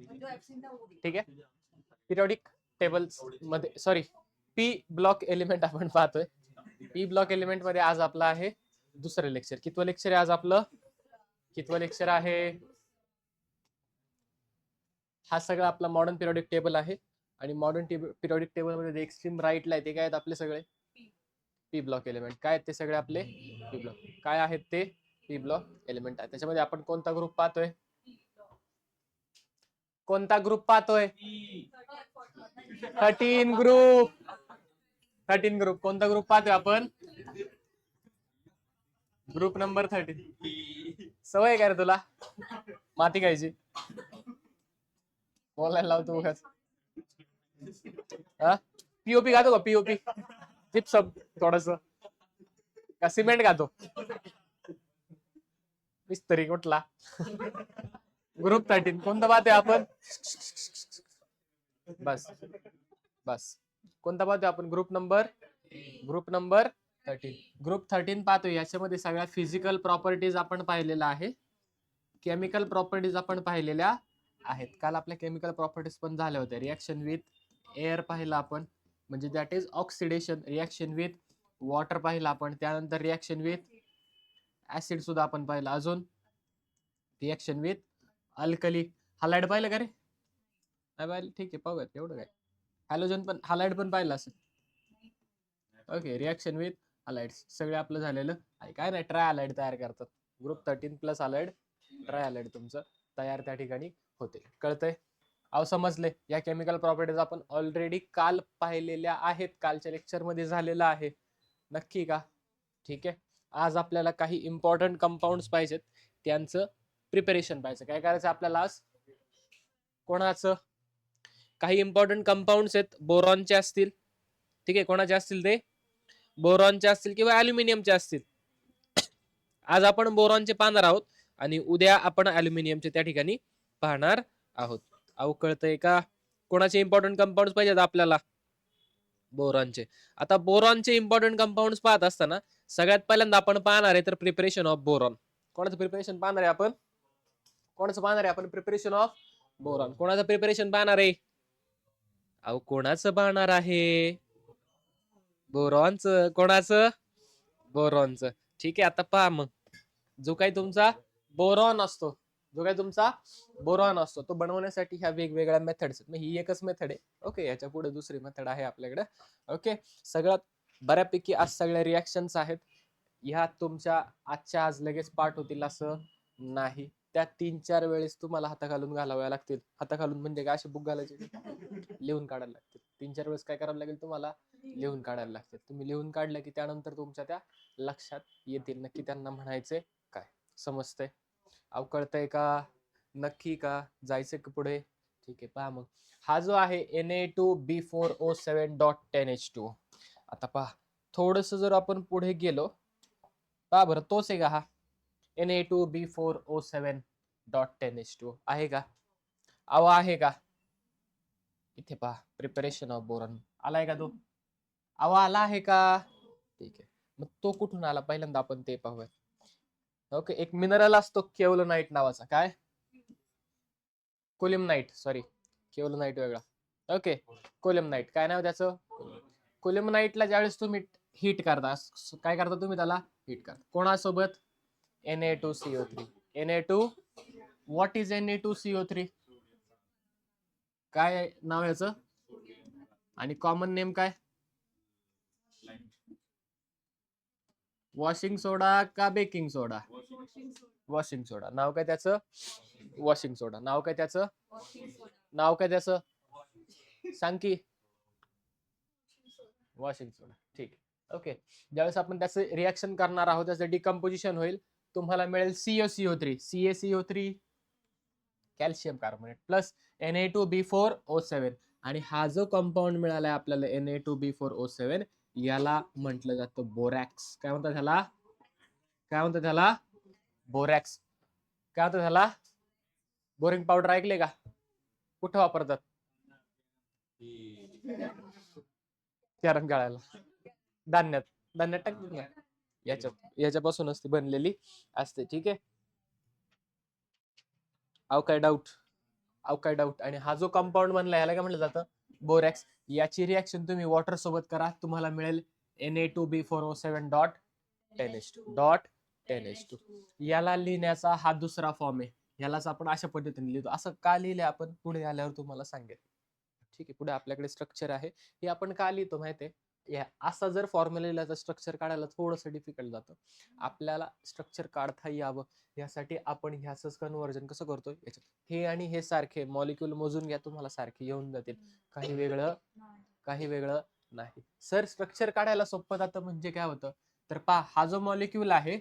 ठीक आहे. Periodic tables मध्ये सॉरी पी ब्लॉक एलिमेंट आपण पाहतोय. पी ब्लॉक एलिमेंट मध्ये आज आपलं आहे दुसरं लेक्चर. कितवं लेक्चर आहे आज आपलं? कितवं लेक्चर आहे? हा सगळा आपला मॉडर्न पिरियडिक टेबल आहे आणि मॉडर्न पिरियडिक टेबल मध्ये एक्स्ट्रीम राईटला आहे ते काय आहेत आपले सगळे पी ब्लॉक एलिमेंट. काय आहेत ते सगळे आपले पी ब्लॉक. काय आहेत ते पी ब्लॉक एलिमेंट आहे. त्याच्यामध्ये आपण कोणता ग्रुप पाहतोय? कोणता ग्रुप पाहतोय? 13 ग्रुप. 13 ग्रुप. कोणता ग्रुप पाहतोय आपण? Group number 13. सवय काय रे तुला माती खायची? बोलायला लावतो उगाच. पीओपी खातो का? पीओपी चिप्सम थोडस का सिमेंट खातो? मिस्त्री कुठला? ग्रुप 13 कोणता पाहतोय आपण? बस बस कोणता पाहतोय आपण? Group number 13. ग्रुप 13 पाहतोय. याच्यामध्ये सगळ्या फिजिकल प्रॉपर्टीज आपण पाहिलेल्या आहे, केमिकल प्रॉपर्टीज आपण पाहिलेल्या आहेत. काल आपल्या केमिकल प्रॉपर्टीज पण झाल्या होत्या. रिएक्शन विथ एअर पाहिलं आपण, म्हणजे that is oxidation. Reaction with water पाहिलं आपण. त्यानंतर रिएक्शन विथ ऍसिड सुद्धा आपण पाहिलं. अजून रिएक्शन विथ अल्कली. हलाइड पाहिलं का रे? नाही पाहिलं? ठीक आहे, पाहूयात. एवढं काय. हॅलोजन पण हलाइड पण पाहिलं असेल. ओके. रिएक्शन विथ हलाइड्स सगळे आपलं झालेलं आहे. काय नाही, ट्राय हलाइड तयार करतात. Group 13 plus halide try halide तुमचं तयार त्या ठिकाणी होते. कळतंय? अहो समजले. या केमिकल प्रॉपर्टीज आपण ऑलरेडी काल पाहिलेल्या आहेत, कालच्या लेक्चर मध्ये झालेलं आहे. नक्की का? ठीक आहे. आज आपल्याला काही इम्पॉर्टंट कंपाऊंड्स पाहिजेत, त्यांचं प्रिपरेशन पाहिजे. काय करायचं आपल्याला आज? कोणाचं? काही इम्पॉर्टंट कंपाऊंड्स आहेत, बोरॉनचे असतील. ठीक आहे, कोणाचे असतील ते? बोरॉनचे असतील किंवा अल्युमिनियमचे असतील. आज आपण बोरॉनचे पाहणार आहोत आणि उद्या आपण अल्युमिनियमचे त्या ठिकाणी पाहणार आहोत. अहो कळतंय का? कोणाचे इम्पॉर्टंट कंपाऊंड्स पाहिजेत आपल्याला? बोरॉनचे. आता बोरॉनचे इम्पॉर्टंट कंपाऊंड्स पाहत असताना सगळ्यात पहिल्यांदा आपण पाहणार आहे तर प्रिपरेशन ऑफ बोरॉन. कोणाचं प्रिपरेशन पाहणार आहे आपण? कोणाचं पाहणार आहे आपण? Preparation of boron. कोणाचं प्रिपरेशन पाहणार आहे? अहो कोणाचं पाहणार आहे? बोरॉनचं. कोणाचं? बोरॉनचं. ठीक आहे. आता पहा मग, जो काही तुमचा बोरॉन असतो, तो बनवण्यासाठी ह्या वेगवेगळ्या मेथड्स आहेत. ही एकच मेथड आहे. ओके. याच्या पुढे दुसरी मेथड आहे आपल्याकडे. ओके. सगळ्यात बऱ्यापैकी आज सगळ्या रिॲक्शन्स आहेत. ह्या तुमच्या आजच्या आज लगेच पाठ होतील असं नाही. त्या 3-4 वेळेस तुम्हाला हाताखालून घालाव्या लागतील. हाताखालून म्हणजे काय? असे बुक घालायचे, लिहून काढायला लागतील. 3-4 वेळेस काय करावं लागेल तुम्हाला? लिहून काढायला लागतील. तुम्ही लिहून काढलं की त्यानंतर तुमच्या त्या लक्षात येतील. नक्की त्यांना म्हणायचे काय. समजतंय? अवकळतंय का? नक्की का? जायचं का पुढे? ठीक आहे. पहा मग, हा जो आहे Na2B4O7.10H2. आता पहा थोडस जर आपण पुढे गेलो, पहा बरं, तोच आहे का हा Na2B4O7.10H2? आहे का? अहो आहे का? इथे पहा, प्रिपरेशन ऑफ बोरॉन आलाय का तो? अहो आला आहे का? ठीक आहे. मग तो कुठून आला पहिल्यांदा आपण ते पाहूया. ओके. एक मिनरल असतो केवलनाइट नावाचा. काय? कोलिमनाइट. सॉरी, केवलनाइट वेगळा. ओके. कोलिमनाइट. काय नाव त्याचं? कोलिमनाइटला ज्यावेळेस तुम्ही हीट करता, काय करता तुम्ही? त्याला हीट करता. कोणासोबत? Na2CO3. Na2. What is Na2CO3? काय नाव याचं? आणि कॉमन नेम काय? वॉशिंग सोडा का बेकिंग सोडा? वॉशिंग सोडा. नाव काय त्याचं? वॉशिंग सोडा. नाव काय त्याचं? नाव काय त्याचं? सांग की. वॉशिंग सोडा. ठीक. ओके. ज्यावेळेस आपण त्याचं रिएक्शन करणार आहोत, त्याचं डिकम्पोजिशन होईल, तुम्हाला मिळेल CaCO3. CaCO3 calcium carbonate plus Na2B4O7. आणि हा जो कंपाऊंड मिळालाय आपल्याला Na2B4O7, याला म्हटलं जातं बोरॅक्स. काय म्हणतात ह्याला? काय म्हणतात ह्याला? बोरॅक्स. काय म्हणतात ह्याला? बोरिंग पावडर ऐकले का? कुठं वापरतात? कॅरम खेळायला. धान्यात. धान्यात टाकतात ना. याच्यापासूनच ती बनलेली असते. ठीक आहे. अहो काय डाऊट? अहो काय डाऊट. आणि हा जो कंपाऊंड बनला याला काय म्हटलं जातं, बोरॅक्स. याची रिॲक्शन तुम्ही वॉटर सोबत करा, तुम्हाला मिळेल Na2B4O7.10H2. याला लिहिण्याचा हा दुसरा फॉर्म आहे. यालाच आपण अशा पद्धतीने लिहितो. असं का लिहिले आपण पुढे आल्यावर तुम्हाला सांगेल. ठीक आहे, पुढे आपल्याकडे स्ट्रक्चर आहे. हे आपण का लिहितो माहितीये, असा जर फॉर्म्युला लिहिला तर स्ट्रक्चर काढायला थोडंसं डिफिकल्ट जातं. आपल्याला स्ट्रक्चर काढता यावं यासाठी आपण ह्याच कन्व्हर्जन कसं करतो, याच्यात हे आणि हे सारखे मॉलिक्यूल मोजून घ्या, तुम्हाला सारखे येऊन जातील. काही वेगळं नाही. सर स्ट्रक्चर काढायला सोपं जातं म्हणजे काय होतं, तर पहा हा जो मॉलिक्यूल आहे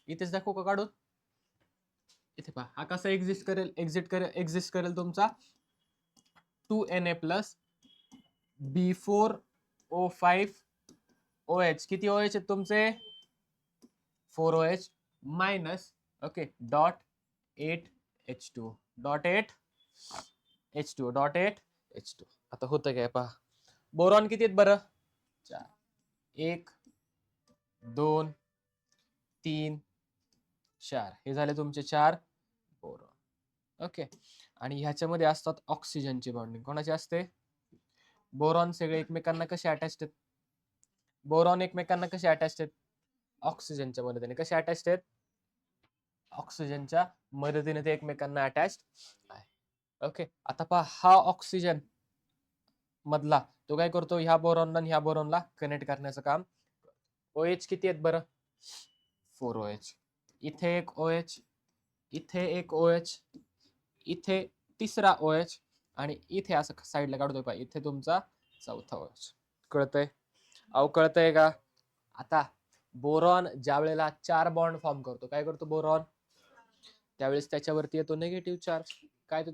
इथेच दाखवू का काढून, इथे पहा हा कसा एक्झिस्ट करेल तुमचा 2Na प्लस B4O5OH. किती OH आहेत तुमचे, 4OH minus okay dot 8H2 dot 8H2. आता होतं काय पहा, बोरॉन किती आहेत बरं, 4. 1 2 3 4 हे झाले तुमचे 4 बोरॉन. ओके, आणि ह्याच्यामध्ये असतात ऑक्सिजनची बॉन्डिंग. कोणाची असते, बोरॉन सगळे एकमेकांना कसे अटॅच्ड आहेत, बोरॉन एकमेकांना कसे अटॅच्ड आहेत, ऑक्सिजनच्या मदतीने. कसे अटॅच्ड आहेत, ऑक्सिजनच्या मदतीने ते एकमेकांना अटॅच्ड आहे. ओके, आता पहा हा ऑक्सिजन मधला तो काय करतो, ह्या बोरॉनला आणि ह्या बोरॉनला कनेक्ट करण्याचं काम. OH किती आहेत बरं, 4OH. इथे एक OH, इथे एक OH, इथे तिसरा OH, आणि इथे असं साईडला काढतोय पहा, इथे तुमचा चौथा OH. कळतंय, अहो कळतंय का. आता बोरॉन ज्या वेळेला 4 बॉन्ड फॉर्म करतो, काय करतो बोरॉन, त्यावेळेस त्याच्यावरती येतो निगेटिव्ह चार्ज. काय तो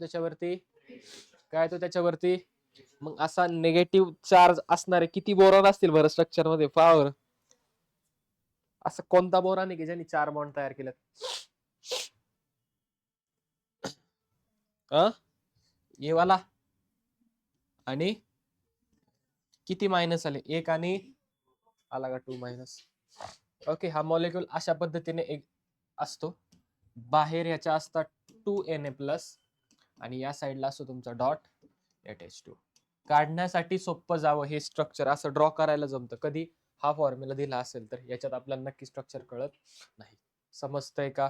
त्याच्यावरती, मग असा निगेटिव्ह चार्ज असणारे किती बोरॉन असतील बरं स्ट्रक्चर मध्ये, पहा. असं कोणता बोरॉन आहे की ज्यांनी 4 बॉन्ड तयार केलेत, ये वाला, आणि किती मायनस आले, 1 आणि आला का 2 मायनस. ओके, हा मॉलिक्यूल अशा पद्धतीने एक असतो. बाहेर ह्याच्या असतात 2Na प्लस, आणि या साईडला असतो तुमचा डॉट 8H2. काढण्यासाठी सोपं जावं हे स्ट्रक्चर असं ड्रॉ करायला जमतं. कधी हा फॉर्म्युला दिला असेल तर याच्यात आपल्याला नक्की स्ट्रक्चर कळत नाही. समजतंय का,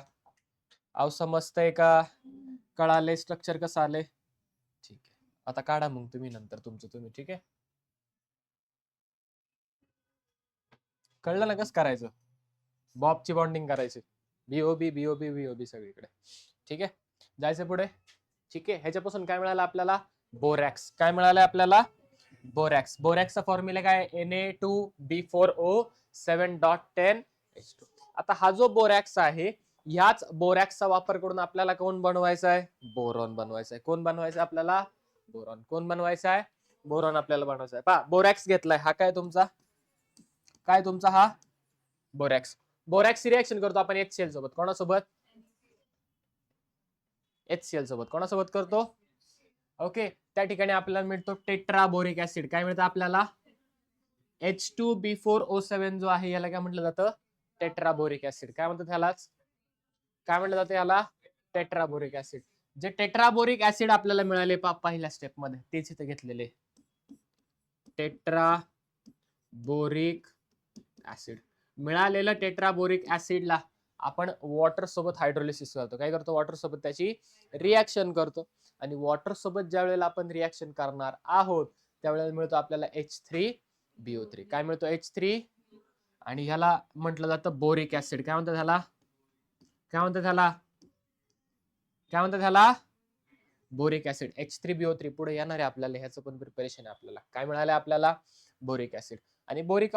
अहो समजतंय का, कळाले स्ट्रक्चर कसं आले. ठीक आहे, आता काढा मग तुम्ही नंतर तुमचं तुम्ही. ठीक आहे, कळलं ना कसं करायचं, बॉबची बॉन्डिंग करायची, बीओबी सगळीकडे. ठीक आहे, जायचं पुढे. ठीक आहे, ह्याच्यापासून काय मिळालं आपल्याला, बोरॅक्स. काय मिळालं आपल्याला, बोरॅक्स. बोरॅक्सचा फॉर्म्युला काय, Na2B4O7.10H2. आता हा जो बोरॅक्स आहे, ह्याच बोरॅक्सचा वापर करून आपल्याला कोण बनवायचा आहे, बोरॉन बनवायचा आहे. कोण बनवायचं आपल्याला, बोरॉन. कोण बनवायचा आहे, बोरॉन आपल्याला बनवायचा आहे. पहा बोरॅक्स घेतलाय, हा काय तुमचा हा बोरॅक्स. बोरॅक्स रिएक्शन करतो आपण HCl सोबत. कोणासोबत, HCl सोबत. कोणासोबत करतो, ओके. त्या ठिकाणी आपल्याला मिळतो टेट्राबोरिक ऍसिड. काय मिळतं आपल्याला, H2B4O7 जो आहे याला काय म्हटलं जातं, टेट्राबोरिक ऍसिड. काय म्हणतात ह्यालाच, काय म्हटलं जातं याला, टेट्राबोरिक ऍसिड. जे टेट्राबोरिक ऍसिड आपल्याला मिळाले पहिल्या स्टेप मध्ये तेच इथे घेतलेले, टेट्राबोरिक ऍसिड. मिळालेलं टेट्राबोरिक ऍसिडला आपण वॉटर सोबत हायड्रोलिसिस करतो. काय करतो, वॉटर सोबत त्याची रिॲक्शन करतो. आणि वॉटर सोबत ज्या वेळेला आपण रिॲक्शन करणार आहोत त्यावेळेला मिळतो आपल्याला H3BO3. काय मिळतो, H3, आणि ह्याला म्हटलं जातं बोरिक ऍसिड. काय म्हणतात ह्याला, बोरिक ऍसिड. H3BO3 पुढे येणार आहे आपल्याला, ह्याचं पण प्रिपरेशन आहे आपल्याला. काय मिळालं आपल्याला, बोरिक ऍसिड. आणि बोरिक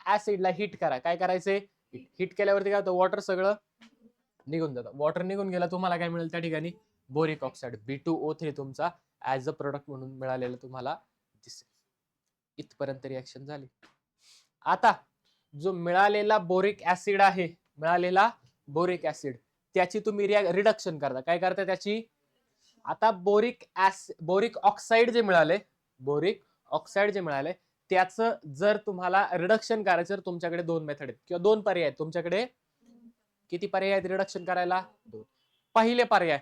ऍसिडला हिट करा. काय करायचंय, हिट केल्यावरती काय होतं, वॉटर सगळं निघून जातं. वॉटर निघून गेला, तुम्हाला काय मिळेल त्या ठिकाणी, बोरिक ऑक्साईड B2O3 तुमचा ऍज अ प्रोडक्ट म्हणून मिळालेलं तुम्हाला दिसेल. इथपर्यंत रिॲक्शन झाली. आता जो मिळालेला बोरिक ऍसिड आहे, त्याची तुम्ही रिडक्शन करता. काय करता त्याची, आता बोरिक ऑक्साईड जे मिळाले, त्याचं जर तुम्हाला रिडक्शन करायचं तर तुमच्याकडे 2 मेथड आहेत किंवा 2 पर्याय आहेत तुमच्याकडे. किती पर्याय आहेत रिडक्शन करायला, 2. पहिले पर्याय,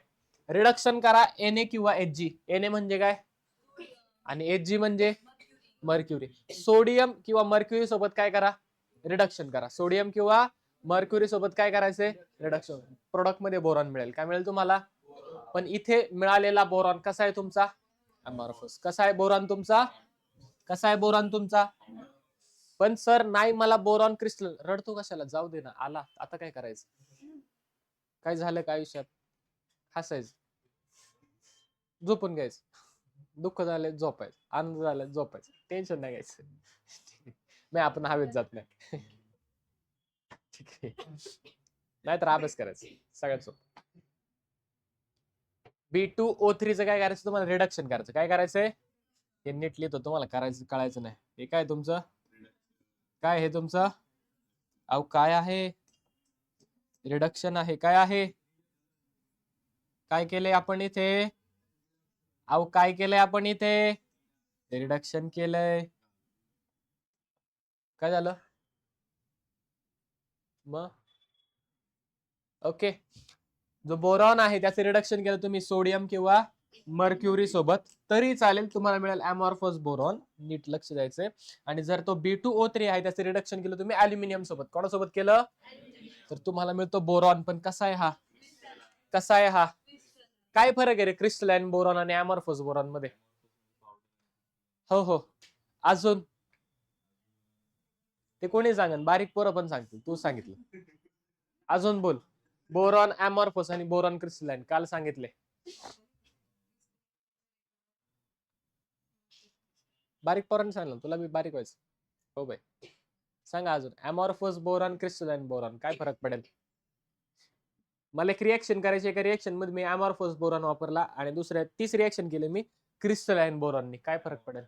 रिडक्शन करा Na किंवा Hg. Na म्हणजे काय आणि Hg म्हणजे मर्क्युरी. सोडियम किंवा मर्क्युरी सोबत काय करा, रिडक्शन करा. सोडियम किंवा मर्क्युरी सोबत काय करायचंय, रिडक्शन. प्रोडक्ट मध्ये बोरॉन मिळेल. काय मिळेल तुम्हाला, पण इथे मिळालेला बोरॉन कसा आहे तुमचा, अमॉर्फस. कसा आहे बोरॉन तुमचा, कसा आहे बोरॉन तुमचा. पण सर नाही मला बोरॉन क्रिस्टल, रडतो कशाला, जाऊ दे ना, आला आता काय करायचं, काय झालं काय आयुष्यात, हसायचं, झोपून घ्यायचं, दुःख झालं झोपायचं, आनंद झाला झोपायचं, टेन्शन नाही घ्यायचं. नाही आपण हवेत जात नाही. ठीक आहे, नाहीतर अभ्यास करायचं सगळ्यात सोपं. B2O3 काय करायचं तुम्हाला, रिडक्शन करायचं. काय करायचंय, हे नीट लिहितो, तुम्हाला करायचं कळायचं नाही. हे काय तुमचं, काय हे तुमचं, अहो काय आहे, रिडक्शन आहे. काय आहे, काय केलंय आपण इथे, अहो काय केलंय आपण इथे, रिडक्शन केलंय. काय झालं मग, ओके. जो बोरॉन आहे त्याचे रिडक्शन केलं तुम्ही सोडियम किंवा मर्क्युरी सोबत तरी चालेल, तुम्हाला मिळेल अमॉर्फस बोरॉन. नीट लक्ष द्यायचंय. आणि जर तो B2O3 आहे त्याचे रिडक्शन केलं तुम्ही अल्युमिनियम सोबत, कोणासोबत केलं, तर तुम्हाला मिळतो बोरॉन. पण कसा आहे हा, कसा आहे हा, काय फरक आहे रे क्रिस्टलाइन बोरॉन आणि अमॉर्फस बोरॉन मध्ये. हो हो, अजून ते कोणी सांगन, बारीक पोरं पण सांगतील, तू सांगितलं. अजून बोल, बोरॉन अमॉर्फस आणि बोरॉन क्रिस्टलाइन काल सांगितले. बारीक पोरांनी सांगितलं, तुला बी बारीक व्हायचं. हो बाई, सांगा अजून, अमॉर्फस बोरॉन क्रिस्टलाइन बोरॉन काय फरक पडेल. मला एक रिएक्शन करायची, एका रिएक्शन मध्ये मी अमॉर्फस बोरॉन वापरला आणि दुसऱ्या तीस रिएक्शन केले मी क्रिस्टलाइन बोरॉननी, काय फरक पडेल.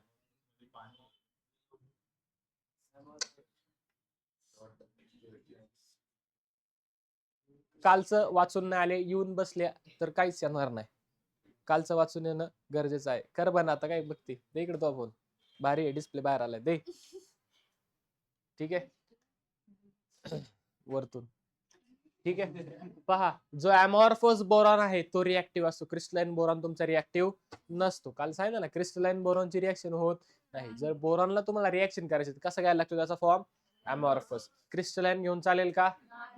कालचं वाचून नाही आले, येऊन बसले तर काहीच येणार नाही. कालचं वाचून येणं गरजेचं आहे. कर बना आता, काय बघते, दे इकडे तो फोन, भारी आहे, डिस्प्ले बाहेर आलाय, दे. ठीक आहे, वरतून, ठीक आहे. पहा, जो अमॉर्फस बोरॉन आहे तो रिएक्टिव्ह असतो, क्रिस्टलाइन बोरॉन तुमचा रिएक्टिव्ह नसतो. काल सांगितलं ना, क्रिस्टलाइन बोरॉनची रिएक्शन होत नाही. जर बोरॉनला तुम्हाला रिएक्शन करायची कसं काय लागतो, त्याचा फॉर्म अमॉर्फस. क्रिस्टलाइन घेऊन चालेल का,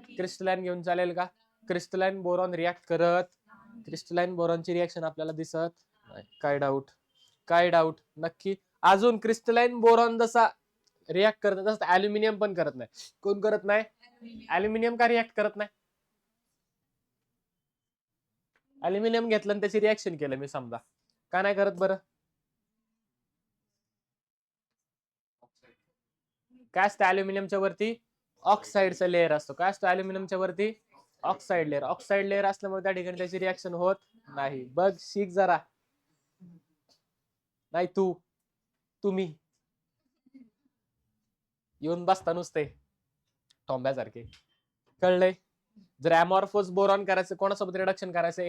क्रिस्टलाइन घेऊन चालेल का, क्रिस्टलाइन बोरॉन रिएक्ट करत, क्रिस्टलाइन बोरॉनची रिएक्शन आपल्याला दिसत नाही. काय डाऊट, काय डाऊट नक्की. अजून क्रिस्टलाइन बोरॉन जसा रिएक्ट करत तसं अल्युमिनियम पण करत नाही. कोण करत नाही, अल्युमिनियम का रिएक्ट करत नाही. अल्युमिनियम घेतलं आणि त्याची रिएक्शन केलं मी समजा, का नाही करत बरं. काय असतं अल्युमिनियमच्या वरती, ऑक्साईडचा लेअर असतो. काय असतो अल्युमिनियमच्या वरती, ऑक्साईड लेअर. ऑक्साईड लेअर असल्यामुळे त्या ठिकाणी त्याची रिएक्शन होत नाही. बघ शिक जरा, नाही तू, तुम्ही येऊन बसता नुसते टोंब्यासारखे, कळलंय. जर अमॉर्फस बोरॉन करायचं, कोणासोबत रिडक्शन करायचं,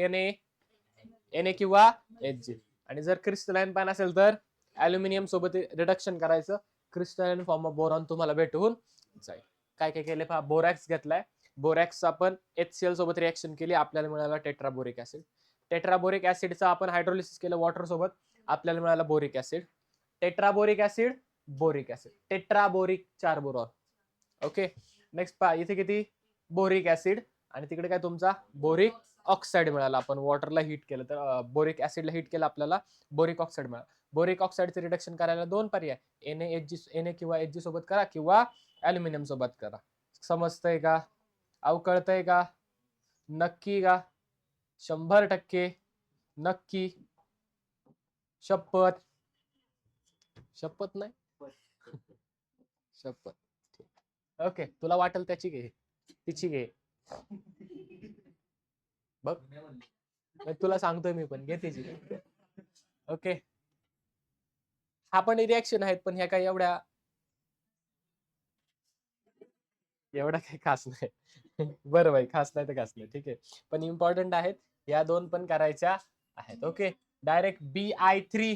Na किंवा Hg. आणि जर क्रिस्टलाइन पान असेल तर अल्युमिनियम सोबत रिडक्शन करायचं, क्रिस्टलाइन फॉर्म ऑफ बोरॉन तुम्हाला भेटून जाईल. काय काय केले पहा, बोरॅक्स घेतलाय, बोरॅक्स आपण HCl सोबत रिएक्शन केली, आपल्याला मिळाला टेट्राबोरिक ऍसिड. टेट्राबोरिक ऍसिडचा आपण हायड्रोलिसिस केलं वॉटर सोबत, आपल्याला मिळाला boric acid. Tetraboric acid, boric acid, tetraboric 4 boron. Okay, next पहा, इथे किती, बोरिक ऍसिड आणि तिकडे काय तुमचा बोरिक ऑक्साईड मिळाला. आपण वॉटरला हीट केलं तर बोरिक ऍसिडला हीट केलं, आपल्याला बोरिक ऑक्साईड मिळाला. बोरिक ऑक्साईडचे रिडक्शन करायला दोन पर्याय, Na किंवा Hg सोबत करा किंवा अल्युमिनियम सोबत करा. समजतंय का, अवकळतंय का, नक्की का, 100% नक्की, शपथ, शपथ नाही, शपथ. ओके, तुला वाटेल त्याची घे, तिची घे, बघ तुला सांगतोय मी पण, घे तिची. ओके, हा पण रिएक्शन आहेत, पण ह्या काही एवढ्या काही खास नाही. बरं भाई, खास नाही तर खास नाही, ठीक आहे, पण इम्पॉर्टंट आहेत, या दोन पण करायच्या आहेत. Okay, direct Bi3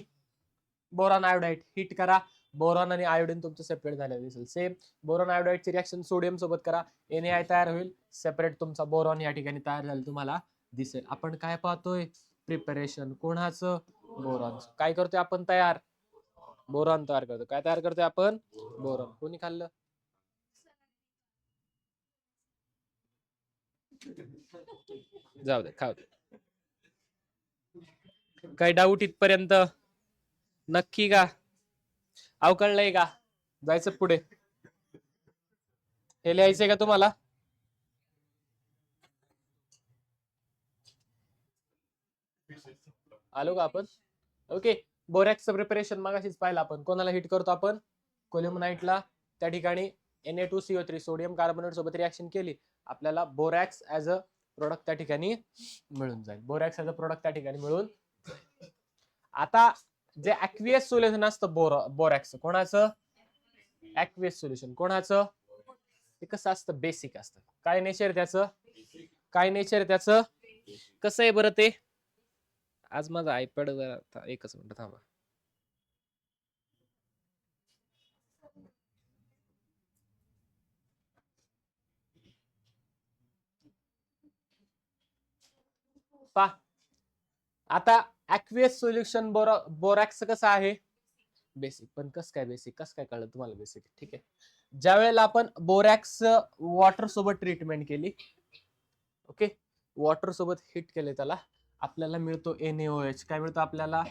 boron iodide hit करा, बोरॉन आणि आयोडीन तुमचं सेपरेट झालेलं दिसेल. सेम बोरॉन आयोडाईडची रिएक्शन सोडियम सोबत करा, Na तयार होईल, सेपरेट तुमचा बोरॉन या ठिकाणी तयार झाला तुम्हाला दिसेल. आपण काय पाहतोय, प्रिपरेशन कोणाचं? बोरॉनचं. काय करतोय आपण तयार? बोरॉन तयार करतो. काय तयार करतोय आपण? बोरॉन. कोणी खाल्लं? जाऊ दे, खाऊ दे. काही डाऊट इथपर्यंत? नक्की का? कळलंय का? जायचं पुढे. हे लिहायचंय का तुम्हाला? आलो का आपण? ओके. बोरॅक्सचं प्रिपरेशन मगाशीच पाहिलं आपण. कोणाला हिट करतो आपण? कोल्युमनाइटला. त्या ठिकाणी Na2CO3 सोडियम कार्बोनेट सोबत रिएक्शन केली, आपल्याला बोरॅक्स ऍज अ प्रोडक्ट त्या ठिकाणी मिळून जाईल. बोरॅक्स ऍज अ प्रोडक्ट त्या ठिकाणी मिळून. आता जे ऍक्वियस सोल्युशन असतं बोरॅक्स, कोणाचं? ऍक्वियस सोल्युशन. कोणाचं? ते कसं असतं? बेसिक असतं. काय नेचर त्याचं? काय नेचर त्याचं? कसं आहे बरं ते? आज माझा आयपॅड जरा एकच मिनिट थांबा. पा आता ऍक्वियस सोल्युशन बोरॅक्स कसं आहे? बेसिक. पण कसं काय बेसिक? कसं काय कळलं तुम्हाला बेसिक? ठीक आहे. ज्या वेळेला आपण बोरॅक्स वॉटर सोबत ट्रीटमेंट केली, ओके, वॉटर सोबत हिट केले त्याला, आपल्याला मिळतो NaOH. काय मिळतो आपल्याला?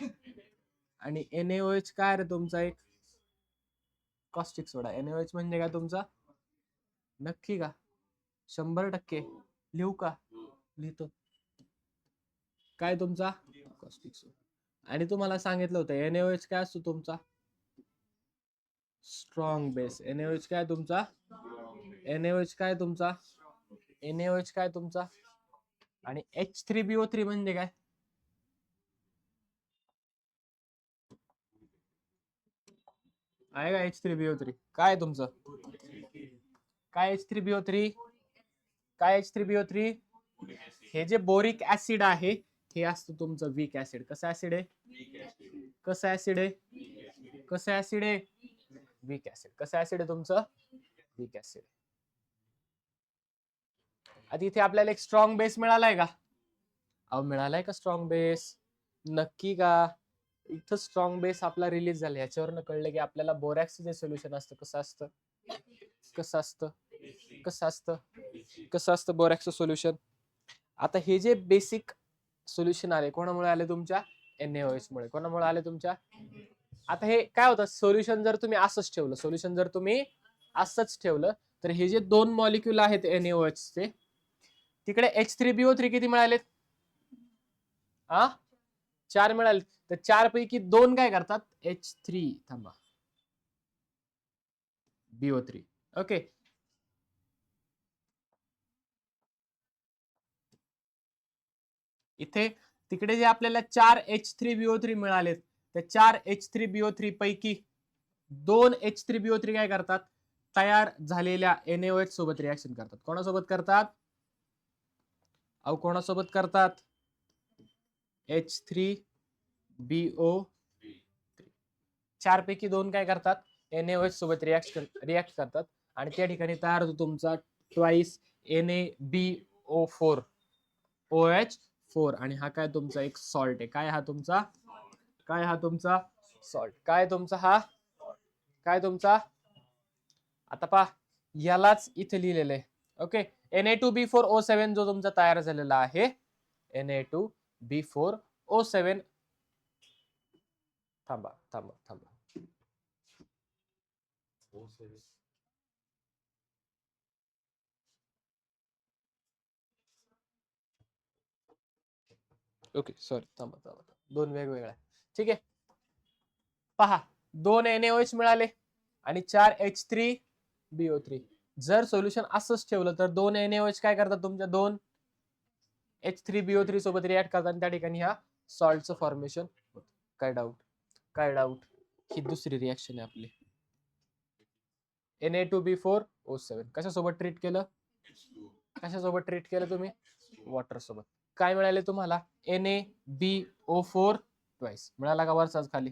आणि NaOH काय रे तुमचा? एक कॉस्टिक सोडा. NaOH म्हणजे काय तुमचा? नक्की का? 100% लिहू का? लिहितो. काय तुमचा? कॉस्टिक सोडा. आणि तुम्हाला सांगितलं होतं NaOH काय असतो तुमचा? Strong base. NaOH काय तुमचा? NaOH काय तुमचा? NaOH काय तुमचा? आणि H3BO3 म्हणजे काय? आहे का H3BO3? काय तुमचं? काय H3BO3? काय H3BO3? हे जे बोरिक ऍसिड आहे, हे असतं तुमचं वीक ऍसिड. कसं ऍसिड आहे? कसं ऍसिड आहे? कसं ऍसिड आहे? Weak acid. कसं ऍसिड आहे तुमचं? Weak acid. आता इथे आपल्याला एक स्ट्रॉंग बेस मिळालाय का? मिळालाय का स्ट्रॉंग बेस? नक्की का? इथं स्ट्रॉंग बेस आपला रिलीज झाला. याच्यावरनं कळलं की आपल्याला बोरॅक्स जे सोल्युशन असतं कसं असतं? कसं असतं? कसं असतं? कसं असतं बोरॅक्सचं सोल्युशन? आता हे जे बेसिक सोल्युशन आले, कोणामुळे आले तुमच्या? NaOH मुळे. कोणामुळे आले तुमच्या? आता हे काय होतं? सोल्युशन जर तुम्ही असंच ठेवलं, सोल्युशन जर तुम्ही असंच ठेवलं, तर हे जे दोन मॉलिक्यूल आहेत NaOH चे, तिकडे H3BO3 किती मिळालेत? 4 मिळाले. तर 4 पैकी 2 काय करतात? H3 थांबा BO3. ओके. इथे तिकडे जे आपल्याला 4 H3BO3 मिळालेत, त्या 4 H3BO3 पैकी 2 H3BO3 काय करतात? तयार झालेल्या NaOH सोबत रिएक्शन करतात. कोणासोबत करतात? कोणासोबत करतात? H3BO3. 4 पैकी 2 काय करतात? NaOH सोबत रिॲक्ट करतात आणि त्या ठिकाणी तयार होतो तुमचा ट्वाइस NaBO4 OH4. आणि हा काय तुमचा एक सॉल्ट आहे. काय हा तुमचा? काय हा तुमचा? सॉल्ट. काय तुमचा हा? काय तुमचा? आता पहा, यालाच इथे लिहिलेलं आहे. ओके. Na2B4O7 जो तुमचा तयार झालेला आहे, Na2B4O7. थांबा थांबा थांबा. ओके सॉरी, थांबा थांबा. 2 वेगवेगळ्या. ठीक आहे. पहा, 2 NaOH मिळाले आणि 4 H3BO3. जर सोल्युशन असंच ठेवलं तर 2 NaOH काय करतात तुमच्या? 2 H3BO3 सोबत रिॲक्ट करतात आणि त्या ठिकाणी ह्या सॉल्टचं फॉर्मेशन. काय डाऊट? काय डाऊट? ही दुसरी रिॲक्शन आहे आपली. Na2B4O7 कशासोबत ट्रीट केलं? कशासोबत ट्रीट केलं तुम्ही? वॉटर सोबत. काय मिळाले तुम्हाला? NaBO4 twice. मिळाला का वरचाच खाली?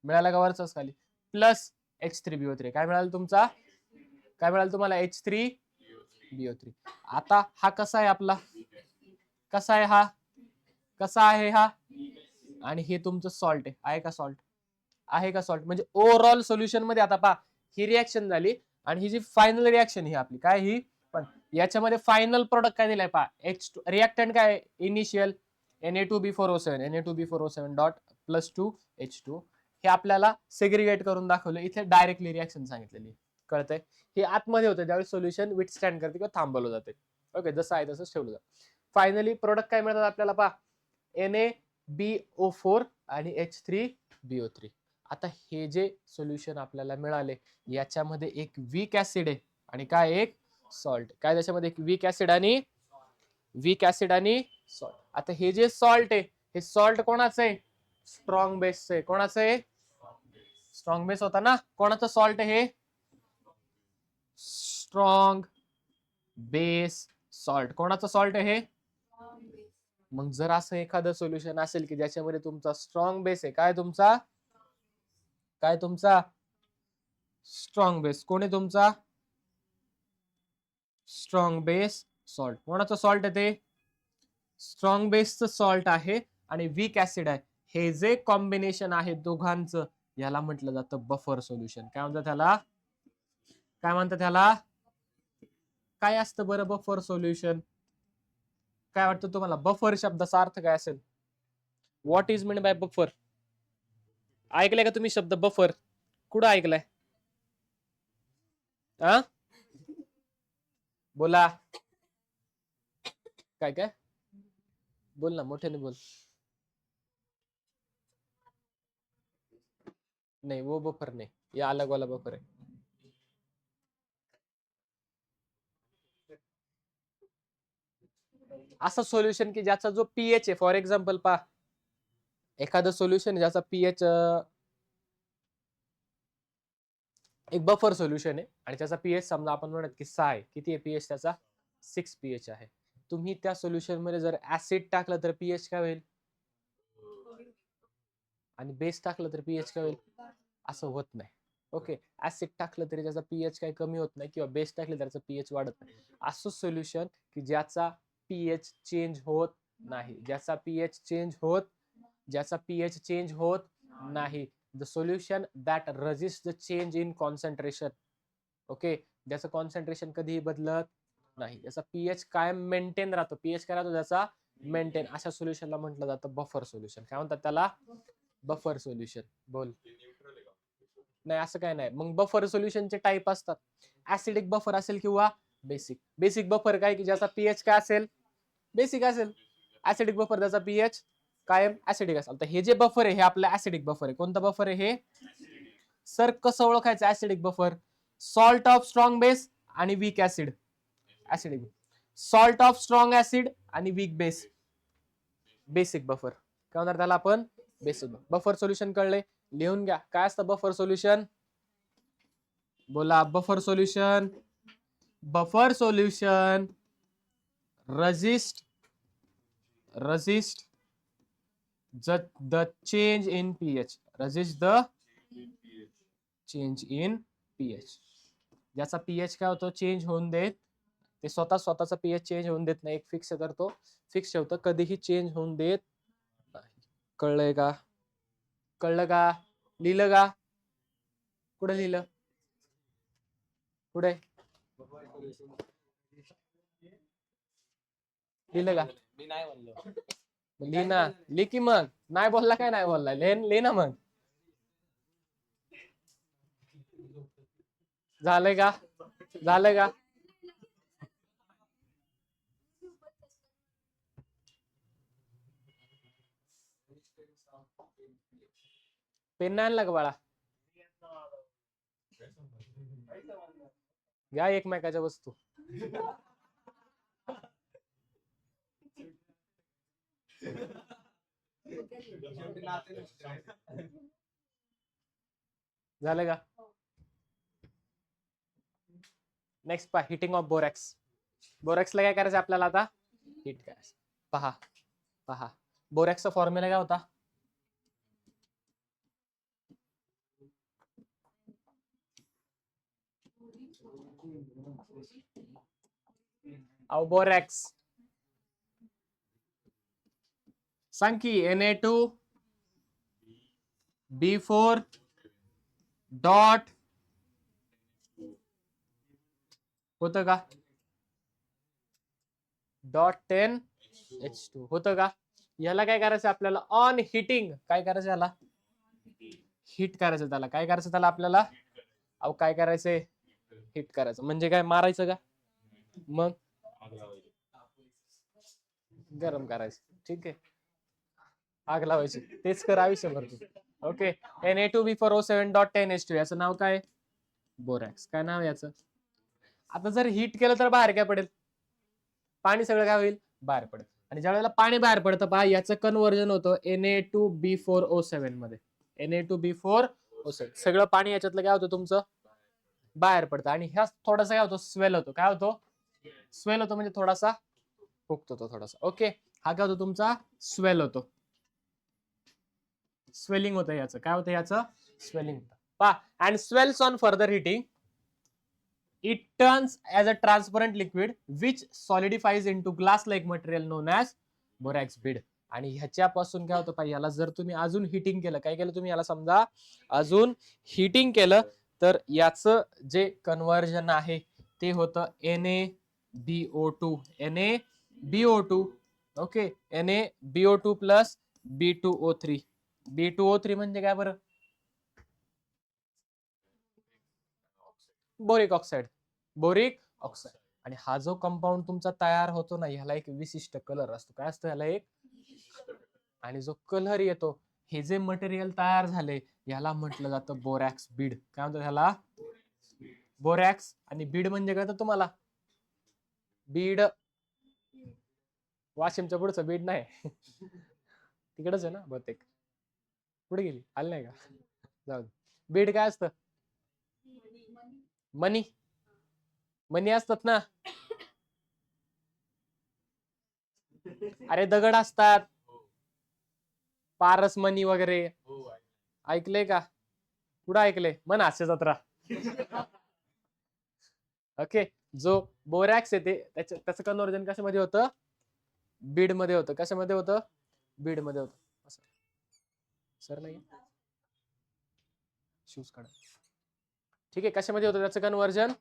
मिळाला का वरचाच खाली? Plus H3BO3. काय मिळालं तुमचा? काय मिळालं तुम्हाला? H3BO3. आता हा कसा आहे आपला? कसा आहे हा? कसा आहे हा, आणि हे तुमचं सॉल्ट आहे का सॉल्ट, आहे का सॉल्ट. म्हणजे ओव्हरऑल सोल्युशन मध्ये आता पहा, ही रिॲक्शन झाली आणि ही जी फायनल रिॲक्शन ही आपली काय, ही पण याच्यामध्ये फायनल प्रोडक्ट काय दिलाय पहा, रिॲक्टंट काय initial Na2B4O7 Na2B4O7 dot +2H2. हे आपल्याला सेग्रिगेट करून दाखवलं, इथे डायरेक्टली रिॲक्शन सांगितलेली, कळतंय. हे आतमध्ये होतं ज्यावेळी सोल्युशन विथ स्टँड करते किंवा थांबवलं जाते. ओके, जसं आहे तसंच ठेवलं जातं. फायनली प्रोडक्ट काय मिळतात आपल्याला पहा, NaBO4 आणि H3BO3. आता हे जे सोल्युशन आपल्याला मिळाले याच्यामध्ये एक वीक ऍसिड आहे आणि काय एक सॉल्ट. काय त्याच्यामध्ये एक वीक ऍसिड आणि सॉल्ट. आता हे जे सॉल्ट आहे हे सॉल्ट कोणाचं आहे, स्ट्रॉंग बेसचं आहे. कोणाचं आहे, स्ट्रॉंग बेस होता ना. कोणाचं सॉल्ट आहे हे, स्ट्रॉंग बेस सॉल्ट. कोणाचं सॉल्ट आहे हे. मग जर असं एखादं सोल्युशन असेल की ज्याच्यामध्ये तुमचा स्ट्रॉंग बेस आहे, काय तुमचा, काय तुमचा स्ट्रॉंग बेस, कोण आहे तुमचा स्ट्रॉंग बेस सॉल्ट. कोणाचं सॉल्ट आहे ते, स्ट्रॉंग बेसचं सॉल्ट आहे आणि वीक ऍसिड आहे. हे जे कॉम्बिनेशन आहे दोघांचं याला म्हटलं जातं बफर सोल्युशन. काय म्हणतात त्याला, काय म्हणतात त्याला, काय असतं बरं बफर सोल्युशन. काय वाटतं तुम्हाला बफर शब्दाचा अर्थ काय असेल, what is mean by buffer. ऐकलंय का तुम्ही शब्द बफर, कुठं ऐकलाय, हा बोला, काय काय बोल ना, मोठ्याने बोल. नहीं वो बफर नहीं, ये अलग वाला बफर है. असं सोल्युशन की ज्याचा जो पीएच आहे, फॉर एक्झाम्पल पहा, एखादं सोल्युशन ज्याचा पीएच एक बफर सोल्युशन आहे आणि त्याचा पीएच समजा आपण म्हणत की 6 आहे. किती आहे पीएच त्याचा, 6 पीएच आहे. तुम्ही त्या सोल्युशन मध्ये जर ऍसिड टाकलं तर पीएच काय होईल, आणि बेस टाकलं तर पीएच काय होईल, असं होत नाही. ओके, ऍसिड टाकलं तरी त्याचा पीएच काही कमी होत नाही किंवा बेस टाकलं तर त्याचा पीएच वाढत नाही. असं सोल्युशन की ज्याचा पीएच चेंज होत नाही, ज्याचा पीएच चेंज होत, ज्याचा पीएच चेंज होत नाही. The solution that resist the change in concentration. Okay, ज्याचं कॉन्सन्ट्रेशन कधीही बदलत नाही, ज्याचा पीएच कायम मेंटेन राहतो. पीएच काय राहतो त्याचा, मेंटेन. अशा सोल्युशनला म्हटलं जातं बफर सोल्युशन. काय म्हणतात त्याला, बफर सोल्युशन. बोल, नाही असं काय नाही. मग बफर सोल्युशनचे टाईप असतात, ऍसिडिक बफर असेल किंवा बेसिक. बेसिक बफर काय की ज्याचा पीएच काय असेल, बेसिक असेल. ऍसिडिक बफर त्याचा पीएच कायम ऍसिडिक असेल. तर हे जे बफर आहे हे आपलं ऍसिडिक बफर आहे. कोणतं बफर आहे हे, सर कसं ओळखायचं acidic buffer, salt of strong base आणि weak acid. Acidic, salt of strong acid आणि वीक बेस, बेसिक बफर. काय म्हणणार त्याला आपण, बेसिक बफर सोल्युशन. कळले, लिहून घ्या. काय असतं बफर सोल्युशन, बोला buffer solution. Buffer solution resist the change in pH, resist the change in pH. ज्याचा पीएच काय होतो, चेंज होऊन देत, ते स्वतःचा पीएच चेंज होऊन देत नाही. एक फिक्स करतो, फिक्स ठेवतो, कधीही चेंज होऊन देत नाही. कळलंय का, कळलं का, लिहिलं का, कुठे लिहिलं, कुठे लिहिलं का, मी नाही बोललो, लिही ना, लिही की मग. नाही बोलला काय नाही बोलला, लिही ना मग. झालंय का, झालंय का, पेन नाही आणला का बाळा, घ्या एकमेकाच्या वस्तू. झालं का, नेक्स्ट पहा, हिटिंग ऑफ बोरॅक्स. बोरॅक्सला काय करायचं आपल्याला आता, हिट करायचं. पहा पहा, बोरॅक्सचा फॉर्म्युला काय होता, बोरॅक्स सांग की Na2B4 डॉट होतं का .10H2 होतं का. याला काय करायचं आपल्याला ऑन हिटिंग काय करायचं याला हिट करायचं त्याला काय करायचं त्याला आपल्याला अहो काय करायचंय हिट करायचं म्हणजे काय मारायचं का मग गरम करायचं ठीक आहे आग लावायची तेच कर आयुष्यभर तू ओके Na2B4O7.10H2 याचं नाव काय बोरॅक्स काय नाव याचं आता जर हिट केलं तर बाहेर काय पडेल पाणी सगळं काय होईल बाहेर पडेल आणि ज्या वेळेला पाणी बाहेर पडतं पहा याचं कन्व्हर्जन होतं Na2B4O7 मध्ये Na2B4O7 सगळं पाणी याच्यातलं काय होतं तुमचं बाहेर पडतं आणि ह्या थोडासा काय होतो स्वेल होतो काय होतो स्वेल होतो म्हणजे थोडासा फुगतो तो थोडासा ओके हा काय होतो तुमचा स्वेल होतो स्वेलिंग होतं याचं काय होतं याचं स्वेलिंग पहा and swells on further heating it turns as a transparent liquid which solidifies into glass like material known as borax bead आणि ह्याच्यापासून काय होतं पाहिजे याला जर तुम्ही अजून हिटिंग केलं काय केलं तुम्ही याला समजा अजून हिटिंग केलं तर याचं जे कन्व्हर्जन आहे ते होतं NaBO2 NaBO2 okay NaBO2 plus B2O3 B2O3 म्हणजे काय बरं बोरिक ऑक्साइड आणि हा जो कंपाऊंड तुमचा तयार होतो ना ह्याला एक विशिष्ट कलर असतो काय असतो ह्याला एक आणि जो कलर येतो हे जे मटेरियल तयार झाले याला म्हटलं जातं बोरॅक्स बीड काय म्हणतात ह्याला बोरॅक्स आणि बीड म्हणजे काय तर तुम्हाला बीड वाशिमच्या पुढचं बीड नाही तिकडच आहे ना बहुतेक पुढे गेली आली नाही का जाऊ बीड काय असतं मनी मनी असतात ना अरे दगड असतात पारस मनी वगैरे ऐकले का कुठं ऐकले मन हास्य जत्रा ओके जो बोरॅक्स येते त्याचं कन्व्हर्जन कशामध्ये होतं बीड मध्ये होतं कशामध्ये होतं बीड मध्ये होतं सर नाही शूज काढा ठीक आहे कशामध्ये होतं त्याचं कन्व्हर्जन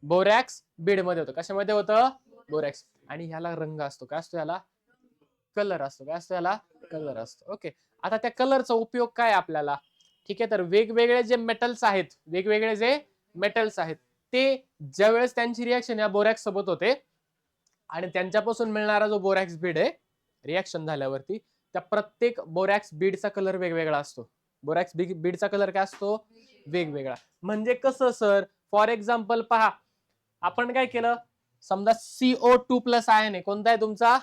बोरॅक्स बीड मध्ये होतं कशामध्ये होतं बोरॅक्स आणि ह्याला रंग असतो काय असतो याला कलर असतो काय असतो याला कलर असतो ओके आता त्या कलरचा उपयोग काय आपल्याला ठीक आहे तर वेगवेगळे जे मेटल्स आहेत वेगवेगळे जे मेटल्स आहेत ते ज्यावेळेस त्यांची रिॲक्शन या बोरॅक्स सोबत होते आणि त्यांच्यापासून मिळणारा जो बोरॅक्स बीड आहे रिॲक्शन झाल्यावरती त्या प्रत्येक बोरॅक्स बीडचा कलर वेगवेगळा असतो बोरॅक्स बीडचा कलर काय असतो वेगवेगळा म्हणजे कसं सर फॉर एक्झाम्पल पहा आपण काय केलं समजा CO2 प्लस आयन आहे कोणता आहे तुमचा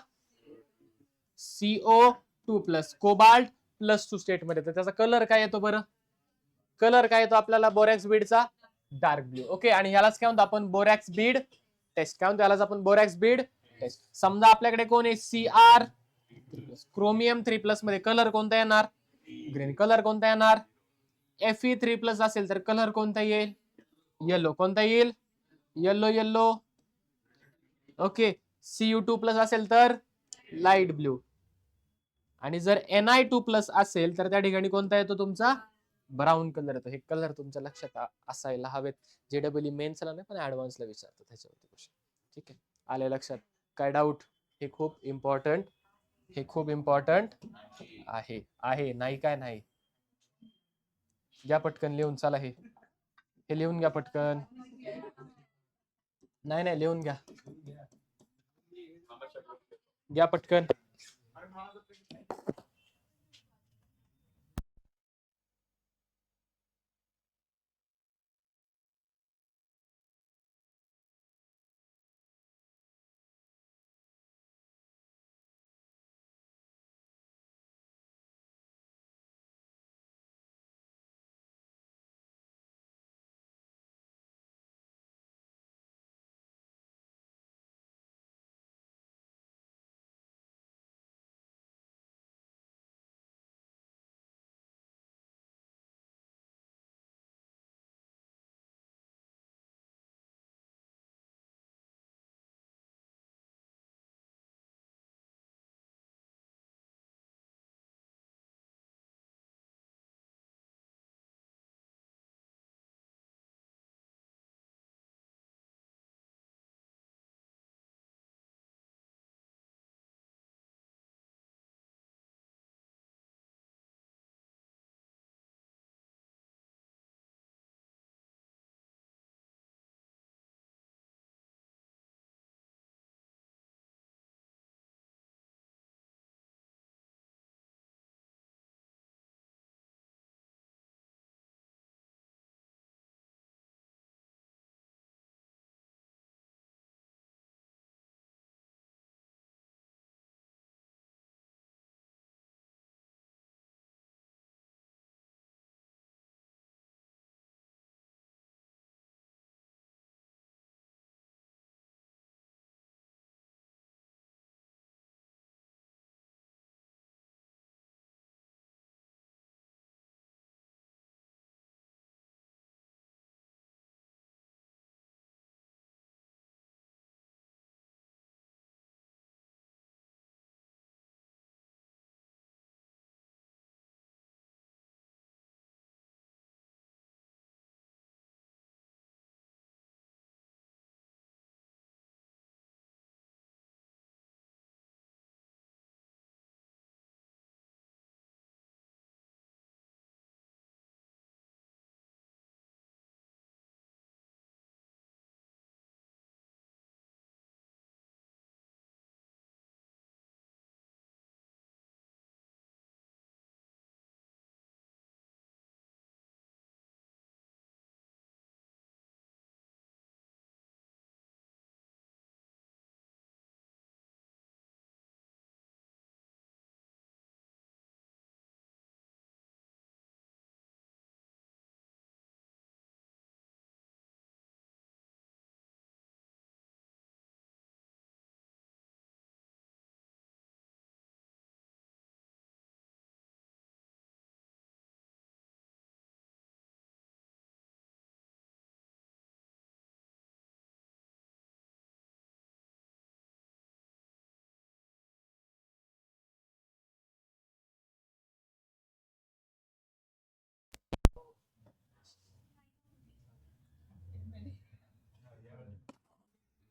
CO2 plus cobalt plus 2 state मध्ये तर त्याचा कलर काय येतो बरं कलर काय येतो आपल्याला बोरॅक्स बीडचा डार्क ब्ल्यू ओके आणि ह्यालाच काय म्हणतो आपण बोरॅक्स बीड टेस्ट काय म्हणतो यालाच आपण बोरॅक्स बीड टेस्ट समजा आपल्याकडे कोण आहे CR क्रोमियम 3 प्लस मध्ये कलर कोणता येणार ग्रीन कलर कोणता येणार Fe3 प्लस असेल तर कलर कोणता येईल येलो कोणता येईल yellow yellow okay Cu2 plus असेल तर लाईट ब्ल्यू आणि जर Ni2 प्लस असेल तर त्या ठिकाणी कोणता येतो तुमचा ब्राऊन कलर येतो हे कलर तुमच्या लक्षात असायला हवेत JEE मेन्सला नाही पण ऍडव्हान्सला विचारतात त्याच्यावरती क्वेश्चन ठीक आहे आले लक्षात काय डाऊट हे खूप इम्पॉर्टंट आहे आहे नाही काय नाही घ्या पटकन लिहून चला हे लिहून घ्या पटकन नाही लिहून घ्या पटकन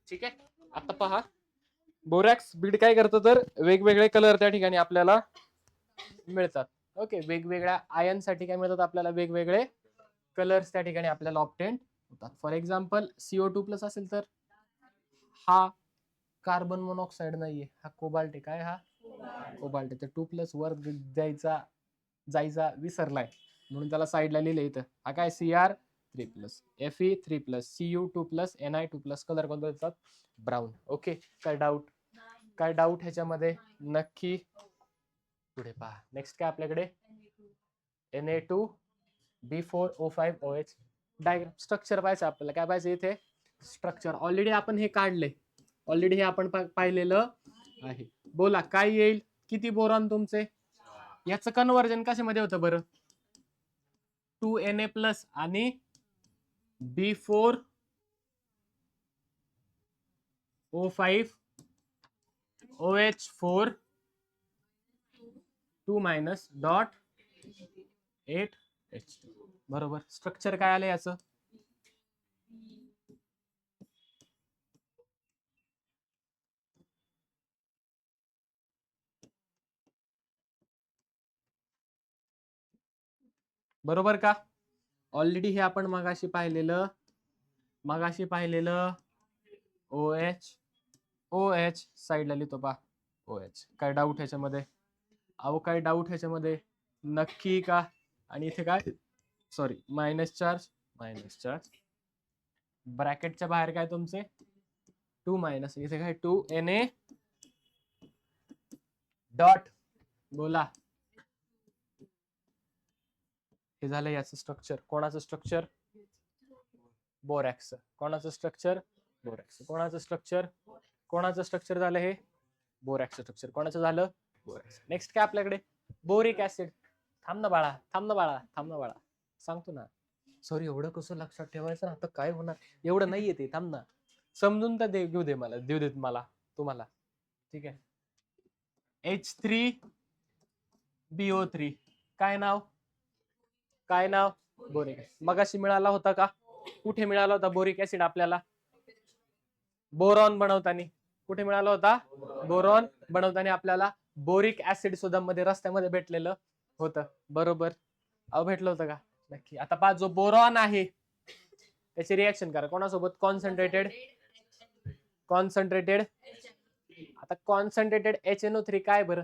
ठीक आहे. आता पहा, बोरॅक्स बीड काय करतं तर वेगवेगळे कलर त्या ठिकाणी आपल्याला मिळतात. ओके, वेगवेगळ्या आयन साठी काय मिळतात आपल्याला, वेगवेगळे कलर्स त्या ठिकाणी आपल्याला ऑप्टेन होतात. फॉर एक्झाम्पल CO2+ असेल तर हा कार्बन मोनॉक्साईड नाहीये, हा कोबाल्ट आहे. काय हा कोबाल्ट आहे. तर 2+ वर जायचा विसरलाय म्हणून त्याला साईडला लिहिलं इथं. हा काय Cr3+, Fe3+, Cu2+, Ni2+. Colour कोणता येतात, ब्राऊन. ओके, काय डाऊट ह्याच्यामध्ये नक्की पुढे पहा. नेक्स्ट काय आपल्याकडे Na2B4O5OH. डायग्राम स्ट्रक्चर पाहिजे आपल्याला. काय पाहिजे इथे, स्ट्रक्चर. ऑलरेडी आपण हे काढले, ऑलरेडी हे आपण पाहिलेलं आहे. बोला काय येईल, किती बोरॉन तुमचे, याचं कन्वर्जन कशामध्ये होतं बरं, 2Na+ आणि B4O5OH4 2-.8H. बरोबर. स्ट्रक्चर काय आलं याचं, बरोबर का. ऑलरेडी हे आपण मगाशी पाहिलेलं OH साईडला लिहितो पा, OH. काय डाऊट ह्याच्यामध्ये, काय डाऊट ह्याच्यामध्ये नक्की का. आणि इथे काय, सॉरी, मायनस चार्ज. ब्रॅकेटच्या बाहेर काय तुमचे 2-, इथे काय 2Na डॉट. बोला, हे झालं याचं स्ट्रक्चर. कोणाचं स्ट्रक्चर, बोरॅक्स. कोणाचं स्ट्रक्चर, बोरॅक्स. कोणाचं स्ट्रक्चर झालं हे, बोरॅक्स स्ट्रक्चर. कोणाचं झालं, बोरॅक्स. नेक्स्ट काय आपल्याकडे, बोरिक ऍसिड. थांब ना बाळा, सांगतो ना. सॉरी, एवढं कसं लक्षात ठेवायचं, आता काय होणार, एवढं नाहीये ते. थांब ना, समजून तर देऊ देत मला तुम्हाला. ठीक आहे. H3BO3. काय नाव, बोरिक. मगाशी मिळाला होता का, कुठे मिळाला होता बोरिक ऍसिड आपल्याला, बोरॉन बनवताना. कुठे मिळाला होता, बोरॉन बनवताना आपल्याला बोरिक ऍसिड सुद्धा मध्ये रस्त्यामध्ये भेटलेलं होतं. बरोबर, भेटलं होतं का, नक्की. आता पहा, जो बोरॉन आहे त्याची रिएक्शन करा कोणासोबत, कॉन्सन्ट्रेटेड. आता कॉन्सन्ट्रेटेड HNO3 काय बरं,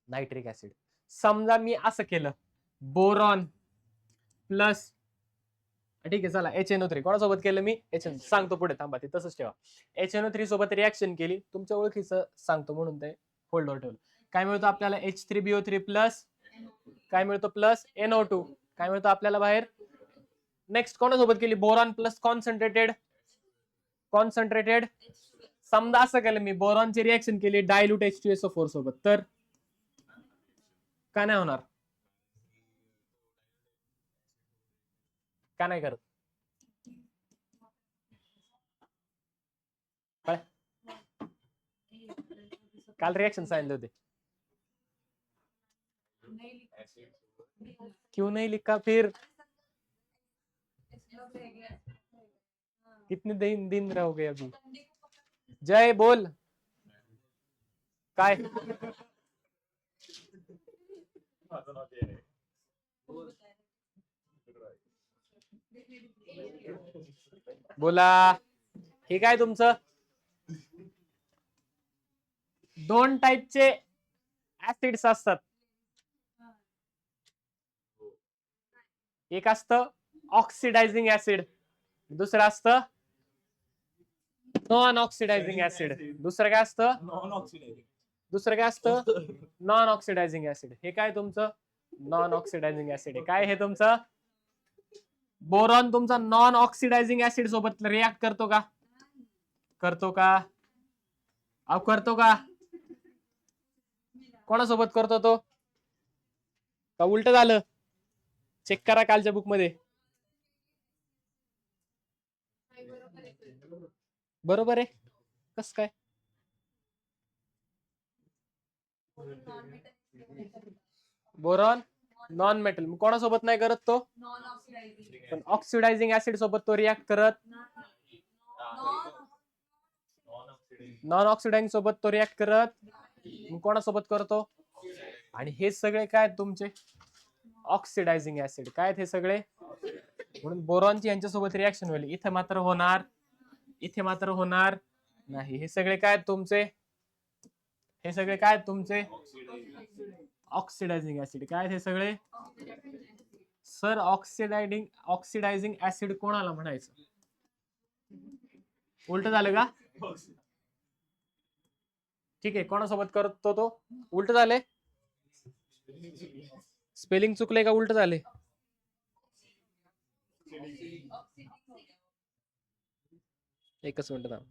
नायट्रिक ऍसिड. समजा मी असं केलं, बोरॉन प्लस, ठीक आहे चला, HNO3 कोणासोबत केलं मी, सांगतो पुढे, थांबा, ते तसंच ठेवा. HNO3 सोबत रिएक्शन केली, तुमच्या ओळखीचं सांगतो म्हणून ते होल्डवर ठेवलं. काय मिळतो आपल्याला, H3BO3 प्लस, काय मिळतो, प्लस NO2. काय मिळतो आपल्याला बाहेर. नेक्स्ट कोणासोबत केली, बोरॉन प्लस कॉन्सन्ट्रेटेड. समजा असं केलं मी, बोरॉनची रिएक्शन केली डायल्यूट H2SO4 सोबत, तर काय नाही होणार, का नाही करत, काल रिएक्शन सांगितले होते. क्यों नहीं लिखा फिर, कितने दिन रहोगे अभी. जय बोल, काय बोला. हे काय तुमचं, 2 टाईपचे ऍसिड्स असतात. एक असतं ऑक्सिडायझिंग ऍसिड, दुसरं असतं नॉन ऑक्सिडायझिंग ऍसिड. दुसरं काय असतं, नॉन ऑक्सिडायझिंग ऍसिड. हे काय तुमचं, नॉन ऑक्सिडायझिंग ऍसिड आहे. काय हे तुमचं, बोरॉन तुमचा नॉन ऑक्सिडायझिंग ऍसिड सोबत रिॲक्ट करतो का, करतो का, कोणासोबत करतो तो, का उलट झालं, चेक करा कालच्या बुक मध्ये. बरोबर आहे, कस काय, बोरॉन नॉन मेटल, कोणासोबत नाही करत तो, पण ऑक्सिडायझिंग ऍसिड सोबत तो रिॲक्ट करत नॉन ऑक्सिडाइजिंग सोबत तो रिॲक्ट करत कोणासोबत करतो, आणि हे सगळे काय तुमचे ऑक्सिडायझिंग ऍसिड काय हे सगळे, म्हणून बोरॉनची यांच्यासोबत रिॲक्शन होईल. इथे मात्र होणार, इथे मात्र होणार नाही. हे सगळे काय तुमचे, हे सगळे काय तुमचे ऑक्सिडायझिंग ऍसिड काय हे सगळे. सर ऑक्सिडायझिंग ऍसिड कोणाला म्हणायचं, उलट झालं का? ठीक आहे, कोणासोबत करतो तो, उलट झाले, स्पेलिंग चुकले का उलट झाले? एकच मिनिट थांब.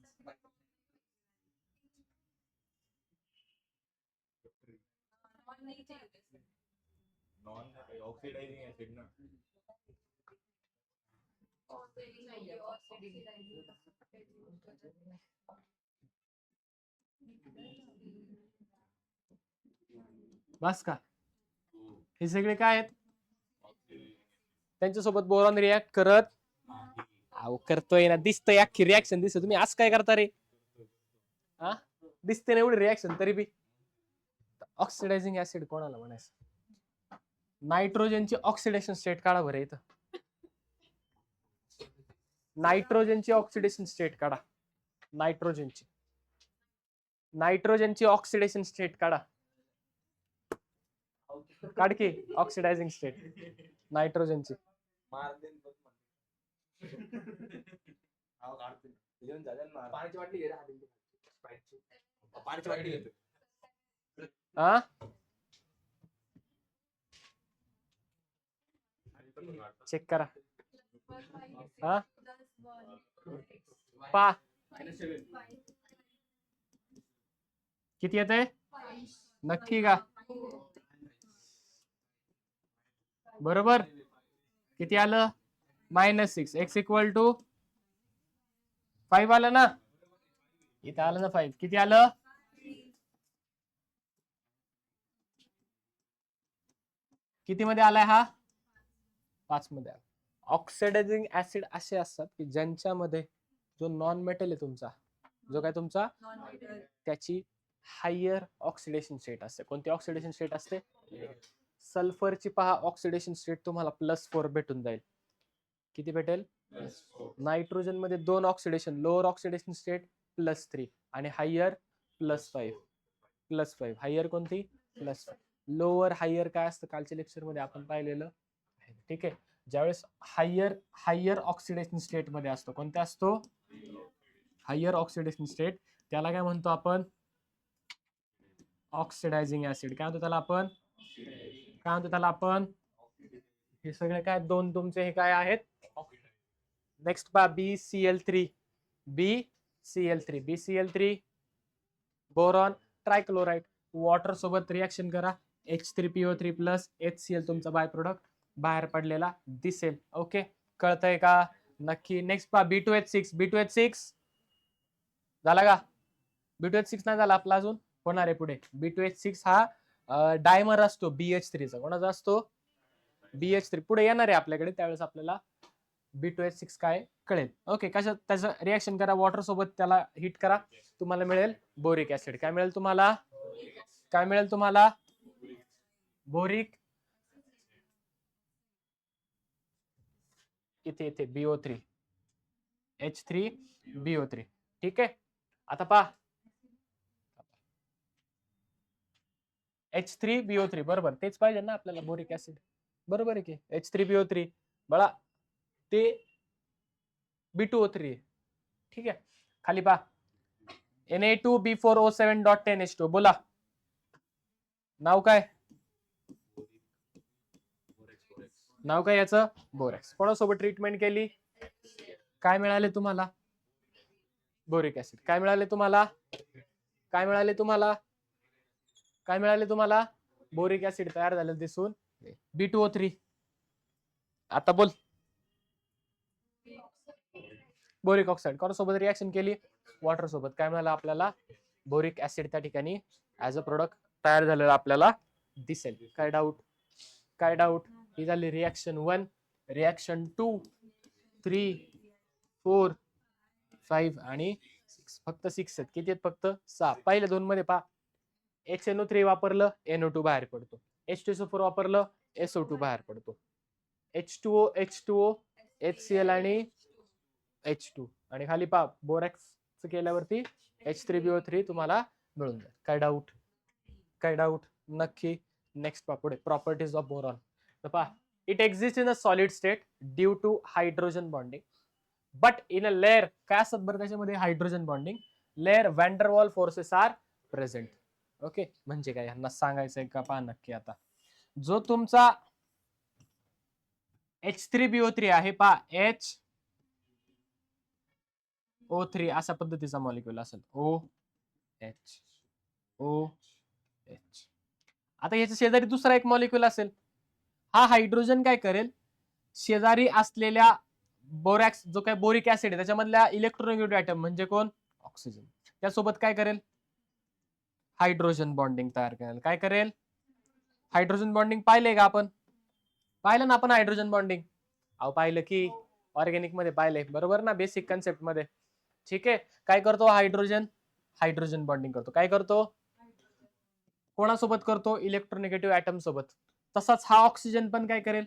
बस का? हे सगळे काय आहेत, त्यांच्यासोबत बोरॉन रिॲक्ट करत, अहो करतोय ना, दिसतंय अख्खी रिॲक्शन दिसत, तुम्ही आज काय करता रे? हा, दिसते ना एवढी रिॲक्शन तरी बी. ऑक्सिडायझिंग ऍसिड कोणाला म्हणायचं? नायट्रोजनची ऑक्सिडेशन स्टेट काढा बरं इथं. नायट्रोजनची ऑक्सिडेशन स्टेट काढा, नायट्रोजनची, नायट्रोजनची ऑक्सिडेशन स्टेट काढा, काढ की ऑक्सिडायझिंग स्टेट नायट्रोजनची. हा, चेक करा. हा, पा किती येते, नक्की का? बरोबर, किती आलं, -6, x इक्वल टू 5 आलं ना, इथं आलं ना 5, किती आलं, किती मध्ये आलाय हा, 5 मध्ये आला. ऑक्सिडायझिंग ऍसिड असे असतात की ज्यांच्यामध्ये जो नॉन मेटल आहे तुमचा, जो काय तुमचा, त्याची हायर ऑक्सिडेशन स्टेट असते. कोणती ऑक्सिडेशन स्टेट असते? सल्फरची पहा ऑक्सिडेशन स्टेट तुम्हाला +4 भेटून जाईल. किती भेटेल? नायट्रोजन मध्ये 2 ऑक्सिडेशन, लोअर ऑक्सिडेशन स्टेट +3 आणि हायर +5. हायर कोणती? +5. लोअर हायर काय असतं कालच्या लेक्चर मध्ये आपण पाहिलेलं. ठीक आहे, ज्यावेळेस हायर ऑक्सिडेशन स्टेट मध्ये असतो, कोणता असतो? हायर ऑक्सिडेशन स्टेट, त्याला काय म्हणतो आपण? Oxidising acid. काय म्हणतो त्याला आपण? काय म्हणतो त्याला आपण? हे सगळे काय दोन तुमचे हे काय आहेत? नेक्स्ट पहा, BCl3, BCl3 boron trichloride, water सोबत रिॲक्शन करा, H3PO3 प्लस HCl तुमचा बाय प्रोडक्ट बाहेर पडलेला दिसेल. ओके, कळतंय का? नक्की. नेक्स्ट पहा, B2H6 झाला का? B2H6 नाही झाला आपला अजून, होणार आहे पुढे. B2H6 हा डायमर असतो BH3 चा. कोणाचा असतो? BH3. पुढे येणार आहे आपल्याकडे, त्यावेळेस आपल्याला B2H6 काय कळेल. ओके, कशा त्याचं रिॲक्शन करा, वॉटर सोबत त्याला हिट करा, तुम्हाला मिळेल बोरिक ऍसिड. काय मिळेल तुम्हाला? काय मिळेल तुम्हाला? बोरिक, इथे इथे BO3, H3BO3. ठीक आहे, आता पहा, H3BO3 बरोबर, तेच पाहिजे ना आपल्याला बोरिक ऍसिड. बरोबर आहे की, H3BO3 बघा ते B2O3. ठीक आहे, खाली पहा, Na2B4O7.10H2. बोला नाव काय? नाव काय याचं? बोरॅक्स. कोणासोबत ट्रीटमेंट केली? काय मिळाले तुम्हाला? Boric acid. काय मिळाले तुम्हाला? काय मिळाले तुम्हाला? काय मिळाले तुम्हाला? बोरिक ऍसिड तयार झालं दिसून, B2O3. आता बोल, बोरिक ऑक्साइड कोणासोबत रिॲक्शन केली? वॉटर सोबत. काय मिळालं आपल्याला? बोरिक ऍसिड त्या ठिकाणी ऍज अ प्रोडक्ट तयार झालेलं आपल्याला दिसेल. काय डाऊट? काय डाऊट? ही झाली रिॲक्शन 1, रिॲक्शन 2, 3, 4, 5 आणि 6 फक्त 6 आहेत. किती आहेत फक्त 6. पहिल्या दोन मध्ये पहा HNO3 वापरलं NO2 बाहेर पडतो. H2SO4 वापरलं SO2 बाहेर पडतो. H2O H2O HCl आणि H2 आणि खाली पहा बोरॅक्स केल्यावरती H3BO3 तुम्हाला मिळून जाईल. काय डाऊट? काय डाऊट? नक्की. नेक्स्ट पहा पुढे प्रॉपर्टीज ऑफ बोरॉन. तर पहा it exist in a solid state due to hydrogen bonding but in a layer काय असतात बरं त्याच्यामध्ये hydrogen bonding layer van der Waals forces are present. Okay म्हणजे काय यांना सांगायचंय का पहा नक्की. आता जो तुमचा H3BO3 आहे पहा HO3 अशा पद्धतीचा मॉलिक्युल असेल OH OH. आता याच्या शेजारी दुसरा एक मॉलिक्युल असेल. हा हायड्रोजन काय करेल शेजारी असलेल्या बोरॅक्स जो काय बोरिक ऍसिड आहे त्याच्यामधल्या इलेक्ट्रोनेगेटिव्ह ऍटम म्हणजे कोण ऑक्सिजन त्यासोबत काय करेल हायड्रोजन बॉन्डिंग तयार करेल. काय करेल हायड्रोजन बॉन्डिंग पाहिलंय का आपण? पाहिलं ना आपण हायड्रोजन बॉन्डिंग? अहो पाहिलं की ऑर्गॅनिक मध्ये पाहिलंय बरोबर ना बेसिक कन्सेप्ट मध्ये. ठीक आहे काय करतो हायड्रोजन हायड्रोजन बॉन्डिंग करतो. काय करतो कोणासोबत करतो इलेक्ट्रोनेगेटिव्ह ऍटम सोबत. तसाच हा ऑक्सिजन पण काय करेल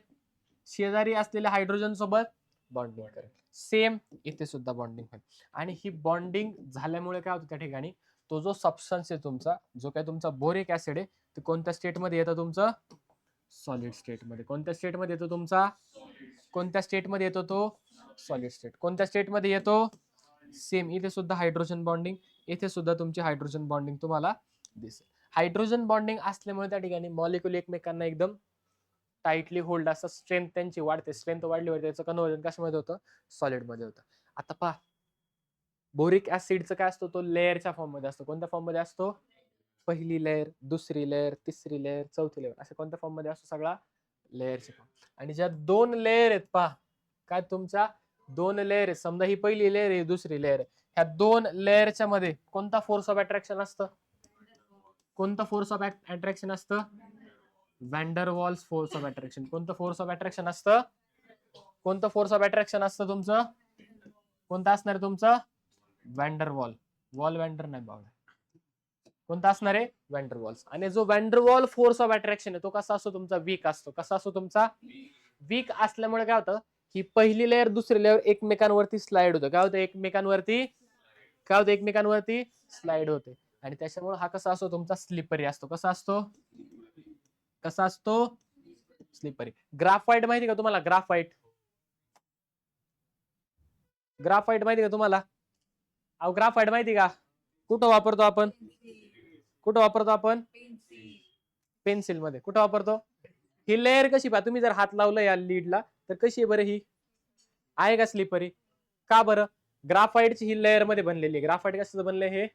शेजारी असलेल्या हायड्रोजन सोबत बॉन्डिंग करेल. सेम इथे सुद्धा बॉन्डिंग होईल आणि ही बॉन्डिंग झाल्यामुळे काय होतं त्या ठिकाणी तो जो सबस्टन्स आहे तुमचा जो काय तुमचा बोरिक ऍसिड आहे ते कोणत्या स्टेट मध्ये येतं तुमचं सॉलिड स्टेट मध्ये. कोणत्या स्टेट मध्ये येतो तुमचा कोणत्या स्टेट मध्ये येतो तो सॉलिड स्टेट. कोणत्या स्टेट मध्ये येतो सेम इथे सुद्धा हायड्रोजन बॉन्डिंग इथे सुद्धा तुमची हायड्रोजन बॉन्डिंग तुम्हाला दिसेल. हायड्रोजन बॉन्डिंग असल्यामुळे त्या ठिकाणी मॉलिक्युल एकमेकांना एकदम टाइटली होल्ड असं स्ट्रेंथ त्यांची वाढते. स्ट्रेंथ वाढल्यावर त्याचं कन्व्हर्जन कशामध्ये होतं सॉलिड मध्ये होतं. आता पहा बोरिक ऍसिडचं काय असतो तो लेअरच्या फॉर्म मध्ये असतो. कोणत्या फॉर्म मध्ये असतो पहिली लेअर दुसरी लेअर तिसरी लेअर चौथी लेअर असे कोणत्या फॉर्म मध्ये असतो सगळा लेअरचे फॉर्म. आणि ज्या दोन लेअर आहेत पहा काय तुमच्या दोन लेअर आहेत समजा ही पहिली लेअर आहे दुसरी लेअर ह्या दोन लेअरच्या मध्ये कोणता फोर्स ऑफ अट्रॅक्शन असतं कोणता फोर्स ऑफ अट्रॅक्शन असतं वॅन्डरवॉल्स फोर्स ऑफ अट्रॅक्शन. कोणतं फोर्स ऑफ अट्रॅक्शन असतं कोणतं फोर्स ऑफ अट्रॅक्शन असतं तुमचं कोणतं असणार आहे तुमचं वॅन्डरवॉल वॉल वॅन्डर नाही बाबा कोणता असणार आहे वॅन्डरवॉल्स. आणि जो वॅन्डरवॉल फोर्स ऑफ अट्रॅक्शन आहे तो कसा असतो तुमचा वीक असतो. कसा असतो तुमचा वीक असल्यामुळे काय होतं ही पहिली लेअर दुसरी लेअर एकमेकांवरती स्लाइड होतं. काय होतं एकमेकांवरती स्लाइड होते आणि त्याच्यामुळे हा कसा असतो तुमचा स्लिपरी असतो. कसा असतो स्लिपरी. ग्राफाइट माहिती का तुम्हाला ग्राफाइट माहिती का तुम्हाला अहो ग्राफाइट माहिती का कुठं वापरतो आपण पेन्सिल मध्ये कुठं वापरतो. ही लेअर कशी पहा तुम्ही जर हात लावला या लीडला तर कशी आहे बरं ही आहे का स्लिपरी. का बरं ग्राफाइटची ही लेअर मध्ये बनलेली आहे. ग्राफाइट कसं बनले हे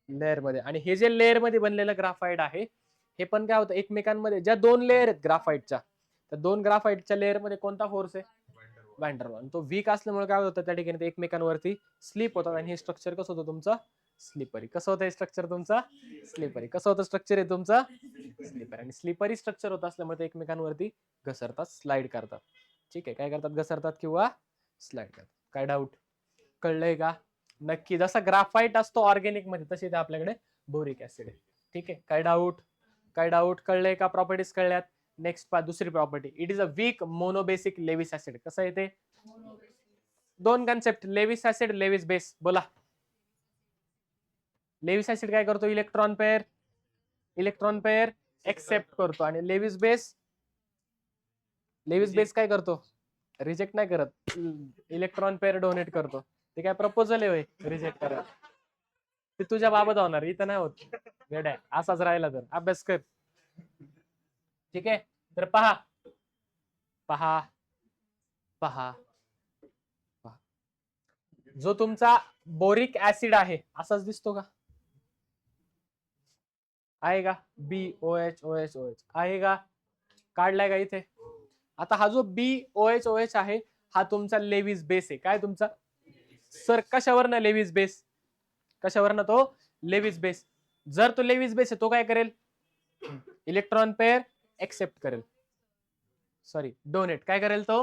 लेअर मध्ये आणि हे जे लेअर मध्ये बनलेलं ग्राफाइट आहे हे पण काय होतं एकमेकांमध्ये ज्या दोन लेअर आहेत ग्राफाइटच्या त्या दोन ग्राफाइटच्या लेअर मध्ये कोणता फोर्स आहे वॅन्डरवॉल. तो वीक असल्यामुळे काय होतं त्या ठिकाणी ते एकमेकांवरती स्लिप होतात आणि हे स्ट्रक्चर कसं होतं तुमचं स्लिपरी. कसं होतं स्ट्रक्चर तुमचं स्लिपरी. कसं होतं स्ट्रक्चर आहे तुमचं स्लिपरी. आणि स्लिपरी स्ट्रक्चर होत असल्यामुळे ते एकमेकांवरती घसरतात स्लाइड करतात. ठीक आहे काय करतात घसरतात किंवा स्लाइड करतात. काय डाऊट कळलंय का नक्की. जसा ग्राफाइट असतो ऑर्गॅनिक मध्ये तसे ते आपल्याकडे बोरिक ऍसिड आहे. ठीक आहे काय डाऊट कळलंय का प्रॉपर्टीज कळल्यात. नेक्स्ट पहा दुसरी property it is a weak monobasic Lewis acid. कसं येते दोन concept Lewis acid Lewis base. बोला लेविस ऍसिड काय करतो इलेक्ट्रॉन पेअर एक्सेप्ट करतो आणि लेविस बेस काय करतो रिजेक्ट नाही करत इलेक्ट्रॉन पेअर डोनेट करतो. ते काय प्रपोजल आहे रिजेक्ट करत ते तुझ्या बाबत होणार इथं नाही होत वेड्या असाच राहिला तर अभ्यास कर. ठीक आहे तर पहा जो तुमचा बोरिक ऍसिड आहे असाच दिसतो का आहे का BOH आहे का काढलाय का इथे. आता हा जो BOH आहे हा तुमचा लेविस बेस आहे. काय तुमचा सर कशावरनं लेविस बेस कशावरनं तो लेविस बेस. जर तो लेविस बेस आहे तो काय करेल इलेक्ट्रॉन पेअर एक्सेप्ट करेल सॉरी डोनेट काय करेल तो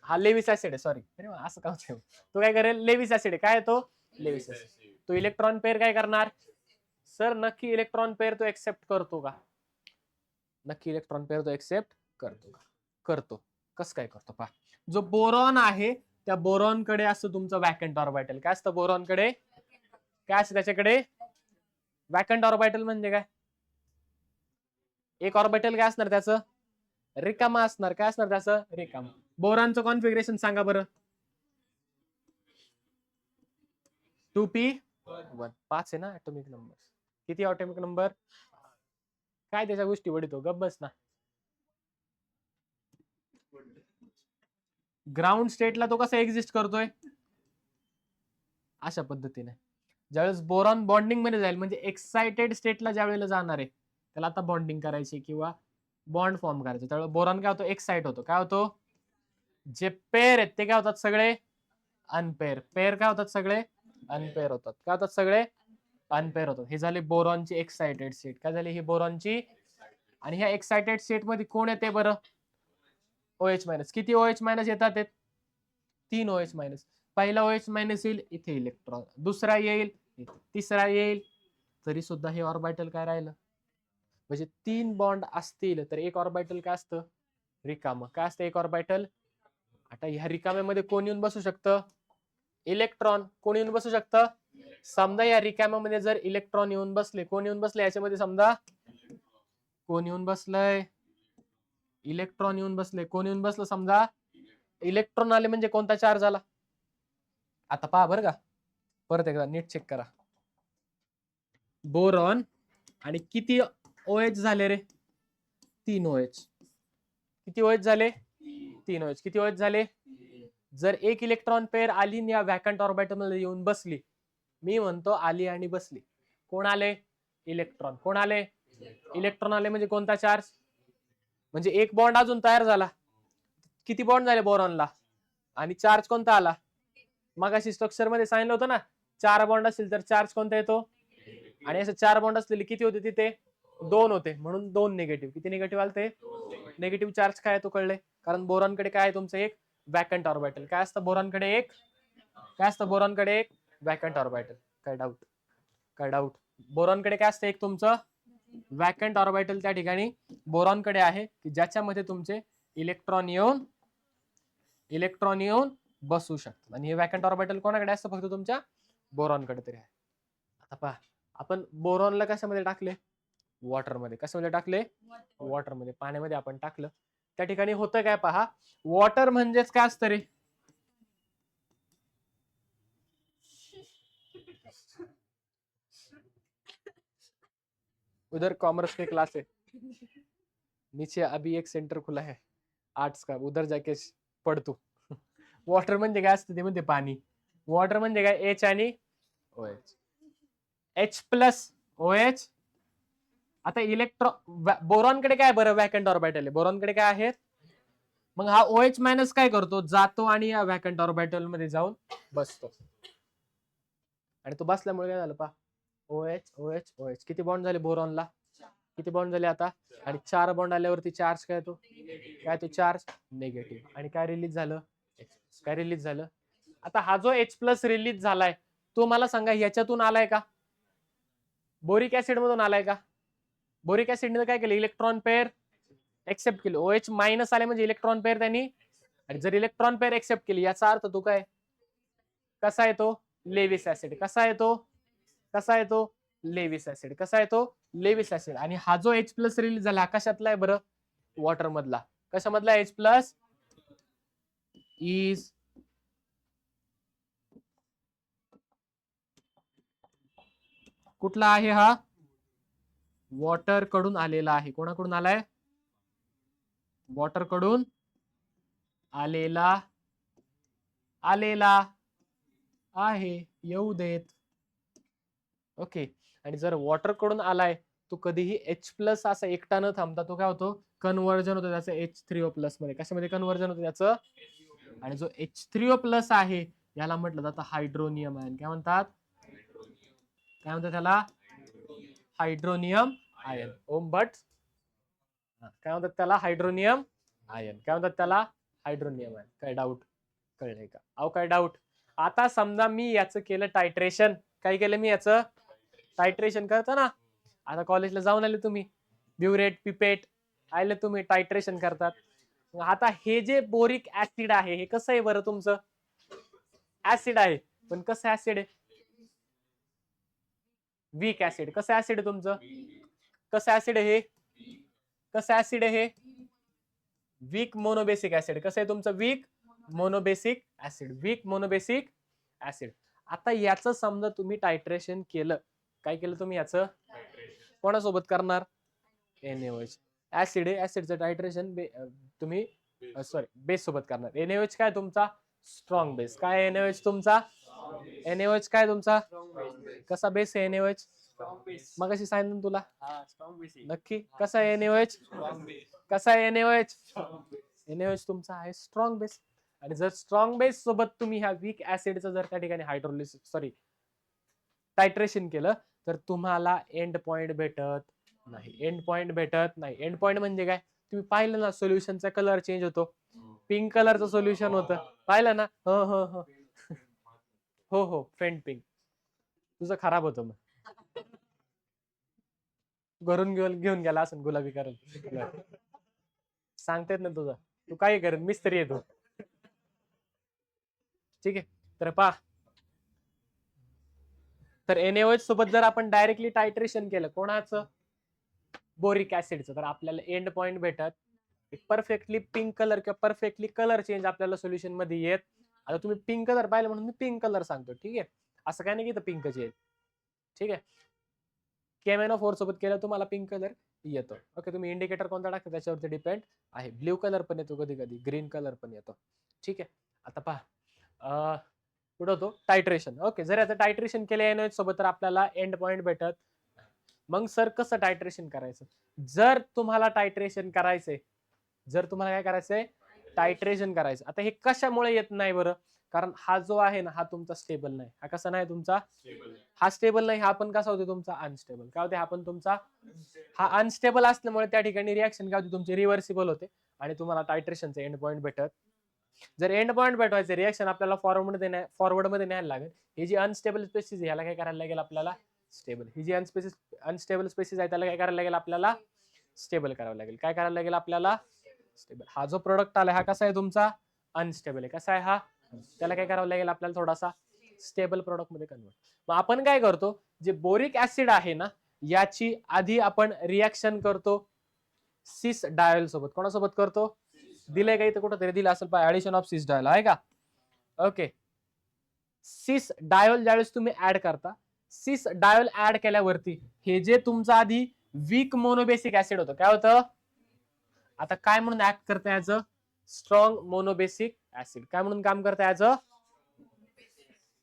हा लेविस ऍसिड आहे सॉरी असं का तो काय करेल लेविस ऍसिड आहे काय तो लेविस ऍसिड तो इलेक्ट्रॉन पेअर काय करणार सर नक्की इलेक्ट्रॉन पेअर तो एक्सेप्ट करतो का नक्की इलेक्ट्रॉन पेअर तो एक्सेप्ट करतो का करतो कसं काय करतो पहा जो बोरॉन आहे त्या बोरॉन कडे असतं तुमचं वॅकंट ऑर्बिटल काय असतं बोरॉन कडे काय असतं त्याच्याकडे वॅकंट ऑर्बिटल म्हणजे काय एक ऑर्बिटल काय असणार त्याचं रिकामा असणार काय असणार त्याचं रिकामा बोरॉनचं कॉन्फिगरेशन सांगा बरं 2p1 5 आहे ना ऍटॉमिक नंबर किती ऍटॉमिक नंबर काय त्याच्या गोष्टी वडितो गप बस ना ग्राउंड स्टेटला तो कसा एक्झिस्ट करतोय अशा पद्धतीने ज्यावेळेस बोरॉन बॉन्डिंग मध्ये जाईल म्हणजे एक्साइटेड स्टेटला ज्या वेळेला जाणार आहे त्याला आता बॉन्डिंग करायची किंवा बॉन्ड फॉर्म करायचं त्यावेळेस बोरॉन काय होतो एक्साइट होतो काय होतो जे पेअर आहेत ते काय होतात सगळे अनपेअर पेअर काय होतात सगळे अनपेअर होतात काय होतात सगळे अनपेअर होतात हे झाले बोरॉनची एक्साइटेड स्टेट काय झाली ही बोरॉनची आणि ह्या एक्साइटेड स्टेट मध्ये कोण येते बरं OH मायनस किती OH मायनस येतात 3 OH मायनस पहिला OH मायनस येईल इथे इलेक्ट्रॉन दुसरा येईल तिसरा येईल तरी सुद्धा हे ऑर्बिटल काय राहिलं म्हणजे 3 बॉन्ड असतील तर एक ऑर्बिटल काय असतं रिकाम काय असतं एक ऑर्बिटल आता ह्या रिकाम्यामध्ये कोण येऊन बसू शकतं इलेक्ट्रॉन कोण येऊन बसू शकतं समजा या रिकाम्यामध्ये जर इलेक्ट्रॉन येऊन बसले कोण येऊन बसले याच्यामध्ये समजा कोण येऊन बसलंय इलेक्ट्रॉन येऊन बसले कोण येऊन बसलं समजा इलेक्ट्रॉन आले म्हणजे कोणता चार्ज आला आता पहा बरं का परत एकदा नीट चेक करा बोरॉन आणि किती OH झाले रे 3 OH किती OH झाले 3 OH किती OH झाले जर एक इलेक्ट्रॉन पेअर आली या वॅकंट ऑर्बिटल मध्ये येऊन बसली मी म्हणतो आली आणि बसली कोण आले इलेक्ट्रॉन कोण आले इलेक्ट्रॉन आले म्हणजे कोणता चार्ज म्हणजे एक बॉन्ड अजून तयार झाला किती बॉन्ड झाले बोरॉनला आणि चार्ज कोणता आला मगाशी स्ट्रक्चर मध्ये सांगितलं होतं ना 4 बॉन्ड असतील तर चार्ज कोणता येतो आणि असं 4 बॉन्ड असलेले किती होते तिथे 2 होते म्हणून 2 निगेटिव्ह किती निगेटिव्ह आलते निगेटिव्ह चार्ज काय तो कळले कारण बोरॉनकडे काय आहे तुमचं एक वॅकंट ऑर्बिटल काय असतं बोरॉनकडे एक काय असतं बोरॉनकडे एक वॅकंट ऑर्बिटल काय डाऊट बोरॉनकडे काय असतं एक तुमचं वॅकंट ऑर्बिटल त्या ठिकाणी बोरॉनकडे आहे की ज्याच्यामध्ये तुमचे इलेक्ट्रॉन येऊन बसू शकतात आणि हे वॅकंट ऑर्बिटल कोणाकडे असतं फक्त तुमच्या बोरॉनकडे तरी आहे आता पहा आपण बोरॉनला कशामध्ये टाकले वॉटरमध्ये कशामध्ये टाकले वॉटरमध्ये पाण्यामध्ये आपण टाकलं त्या ठिकाणी होतं काय पहा वॉटर म्हणजेच काय असतं रे उधर कॉमर्स के क्लास है नीचे अभी एक सेंटर खुला है आर्ट्स का उधर जाके पढ़ तू वॉटर म्हणजे काय असतं ते म्हणते पाणी वॉटर म्हणजे काय H आणि OH H प्लस OH आता बोरॉन कडे काय बरं वॅकंट ऑर्बिटल आहे बोरॉन कडे काय आहे मग हा OH मायनस काय करतो जातो आणि या वॅकंट ऑर्बिटल मध्ये जाऊन बसतो आणि तो बसल्यामुळे काय झालं पहा OH किती बॉन्ड झाले बोरॉनला किती बॉन्ड झाले आता आणि 4 बॉन्ड आल्यावरती चार्ज काय तो चार्ज निगेटिव्ह आणि काय रिलीज झालं आता हा जो H प्लस रिलीज झालाय तो मला सांगा ह्याच्यातून आलाय का बोरिक ऍसिड मधून आलाय का बोरिक ऍसिडने काय केलं इलेक्ट्रॉन पेअर एक्सेप्ट केले OH मायनस आले म्हणजे इलेक्ट्रॉन पेअर त्यांनी आणि जर इलेक्ट्रॉन पेअर एक्सेप्ट केली याचा अर्थ तो काय कसा येतो लेविस ऍसिड कसा येतो लेविस ऍसिड कसा येतो लेविस ऍसिड आणि हा जो H प्लस रिलीज झाला कशातला आहे बरं वॉटर मधला कशामधला H प्लस इज कुठला आहे हा वॉटर कडून आलेला आहे कोणाकडून आलाय वॉटर कडून आलेला आहे येऊ देत ओके आणि जर वॉटर कडून आलाय तो कधीही H प्लस असा एकटा न थांबता तो काय होतो कन्व्हर्जन होतं त्याचं H3O प्लस मध्ये कशामध्ये कन्व्हर्जन होतं त्याचं आणि जो H3O प्लस आहे याला म्हटलं जातं हायड्रोनियम आयन काय म्हणतात त्याला हायड्रोनियम आयन ओम भट काय म्हणतात त्याला हायड्रोनियम आयन काय म्हणतात त्याला हायड्रोनियम आयन काय डाऊट कळलंय का अहो काय डाऊट आता समजा मी याचं केलं टायट्रेशन काय केलं मी याचं टायट्रेशन करता ना. आता कॉलेजला जाऊन आले तुम्ही, ब्युरेट पिपेट आले तुम्ही, टायट्रेशन करतात. आता हे जे बोरिक ऍसिड आहे हे कसं आहे बरं तुमचं, ऍसिड आहे, पण कसं ऍसिड आहे, वीक ऍसिड. कसं ऍसिड आहे तुमचं, कसं ऍसिड आहे हे, कसं ऍसिड आहे हे, वीक मोनोबेसिक ऍसिड. कसं आहे तुमचं, weak monobasic acid, weak monobasic acid. आता याचं समजा तुम्ही टायट्रेशन केलं, काय केलं तुम्ही याचं, कोणासोबत करणार, NaOH. ऍसिड आहे, ऍसिडचं टायट्रेशन तुम्ही सॉरी बेस सोबत करणार. NaOH काय तुमचा स्ट्रॉंग बेस. काय NaOH तुमचा, NaOH काय तुमचा कसा बेस आहे NaOH, मग अशी सांगितलं तुला नक्की. कसा आहे NaOH, कसा आहे NaOH, NaOH तुमचा आहे स्ट्रॉंग बेस. आणि जर स्ट्रॉंग बेस सोबत तुम्ही ह्या वीक ऍसिडचं जर त्या ठिकाणी हायड्रोलिसिस सॉरी टायट्रेशन केलं तर तुम्हाला एंड पॉइंट भेटत नाही. एंड पॉइंट भेटत नाही. एंड पॉइंट म्हणजे काय, तुम्ही पाहिलं ना सोल्युशनचा कलर चेंज होतो, पिंक कलरचं सोल्युशन होतं, पाहिलं ना. हो हो हो हो हो फेंट पिंक. तुझं खराब होतं मग, घरून घेऊन गेला असं गुलाबी कलर. सांगतेत ना तुझं, तू काही कर, मिस्त्री येतो. ठीक आहे, तर पहा, तर NaOH सोबत जर आपण डायरेक्टली टायट्रेशन केलं कोणाचं, बोरिक ऍसिडचं, तर आपल्याला एंड पॉइंट भेटत परफेक्टली पिंक कलर किंवा परफेक्टली कलर चेंज आपल्याला सोल्युशन मध्ये येत. आता तुम्ही पिंक कलर पाहिलं म्हणून मी पिंक कलर सांगतो. ठीक आहे, असं काय नाही की पिंकच येईल. ठीक आहे, KMnO4 सोबत केलं तुम्हाला पिंक कलर येतो. ओके, तुम्ही इंडिकेटर कोणता टाकता त्याच्यावरती डिपेंड आहे. ब्ल्यू कलर पण येतो कधी कधी, ग्रीन कलर पण येतो. ठीक आहे, आता पहा पुढे होतो टायट्रेशन. ओके, जर आता टायट्रेशन केलं NaOH सोबत तर आपल्याला एंड पॉइंट भेटत. मग सर कसं टायट्रेशन करायचं, जर तुम्हाला टायट्रेशन करायचंय, जर तुम्हाला काय करायचंय टायट्रेशन करायचं. आता हे कशामुळे येत नाही बरं, कारण हा जो आहे ना हा तुमचा स्टेबल नाही. हा कसा नाही तुमचा, हा स्टेबल नाही. हा पण कसा होतो तुमचा अनस्टेबल. काय होते, हा पण तुमचा, हा अनस्टेबल असल्यामुळे त्या ठिकाणी रिएक्शन काय होते तुमची रिव्हर्सिबल होते आणि तुम्हाला टायट्रेशनचं एंड पॉइंट भेटत. जर एंड पॉइंट भेटवायचं रिएक्शन आपल्याला फॉरवर्ड मध्ये न्यायला लागेल. ही जी अनस्टेबल स्पेसिस याला काय करायला लागेल आपल्याला स्टेबल. ही जी अनस्टेबल स्पेसिस आहे त्याला काय करायला लागेल आपल्याला स्टेबल करावं लागेल. काय करायला लागेल आपल्याला स्टेबल. हा जो प्रोडक्ट आला हा कसा आहे तुमचा अनस्टेबल आहे. कसा आहे हा, त्याला काय करावं लागेल आपल्याला थोडासा स्टेबल प्रोडक्ट मध्ये कन्वर्ट. मग आपण काय करतो, जे बोरिक ऍसिड आहे ना याची आधी आपण रिएक्शन करतो सिस डायल सोबत. कोणासोबत करतो, दिलंय का इथं कुठं तरी दिलं असेल पाय, ऍडिशन ऑफ सिस डायल आहे का. ओके, सिस डायोल ज्यावेळेस तुम्ही ऍड करता, सिस डायोल ऍड केल्यावरती हे जे तुमचं आधी वीक मोनोबेसिक ऍसिड होतं काय होतं, आता काय म्हणून ऍक्ट करतं as a strong monobasic acid. काय म्हणून काम करतं ऍज अ,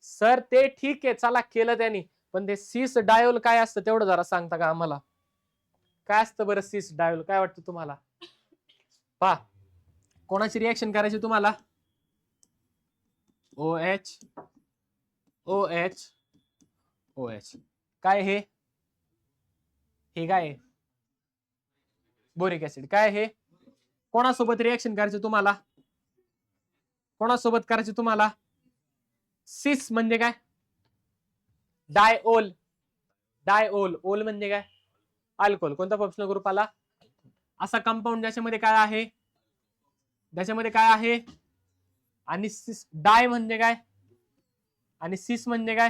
सर ते ठीक आहे चला केलं त्यांनी, पण ते सिस डायोल काय असतं तेवढं जरा सांगता का आम्हाला, काय असतं बरं सिस डायोल, काय वाटतं तुम्हाला. पहा, कोणाची रिएक्शन करायची तुम्हाला, OH OH OH. काय हे काय बोरिक ऍसिड. काय हे, कोणासोबत रिएक्शन करायचं तुम्हाला, कोणासोबत करायचं तुम्हाला, सिस म्हणजे काय डायओल. डायओल, ओल म्हणजे काय अल्कोहोल. कोणता फंक्शनल ग्रुप आला, असा कंपाऊंड ज्याच्यामध्ये काय आहे, ज्याच्यामध्ये काय आहे, आणि सिस डाय म्हणजे काय, आणि सिस म्हणजे काय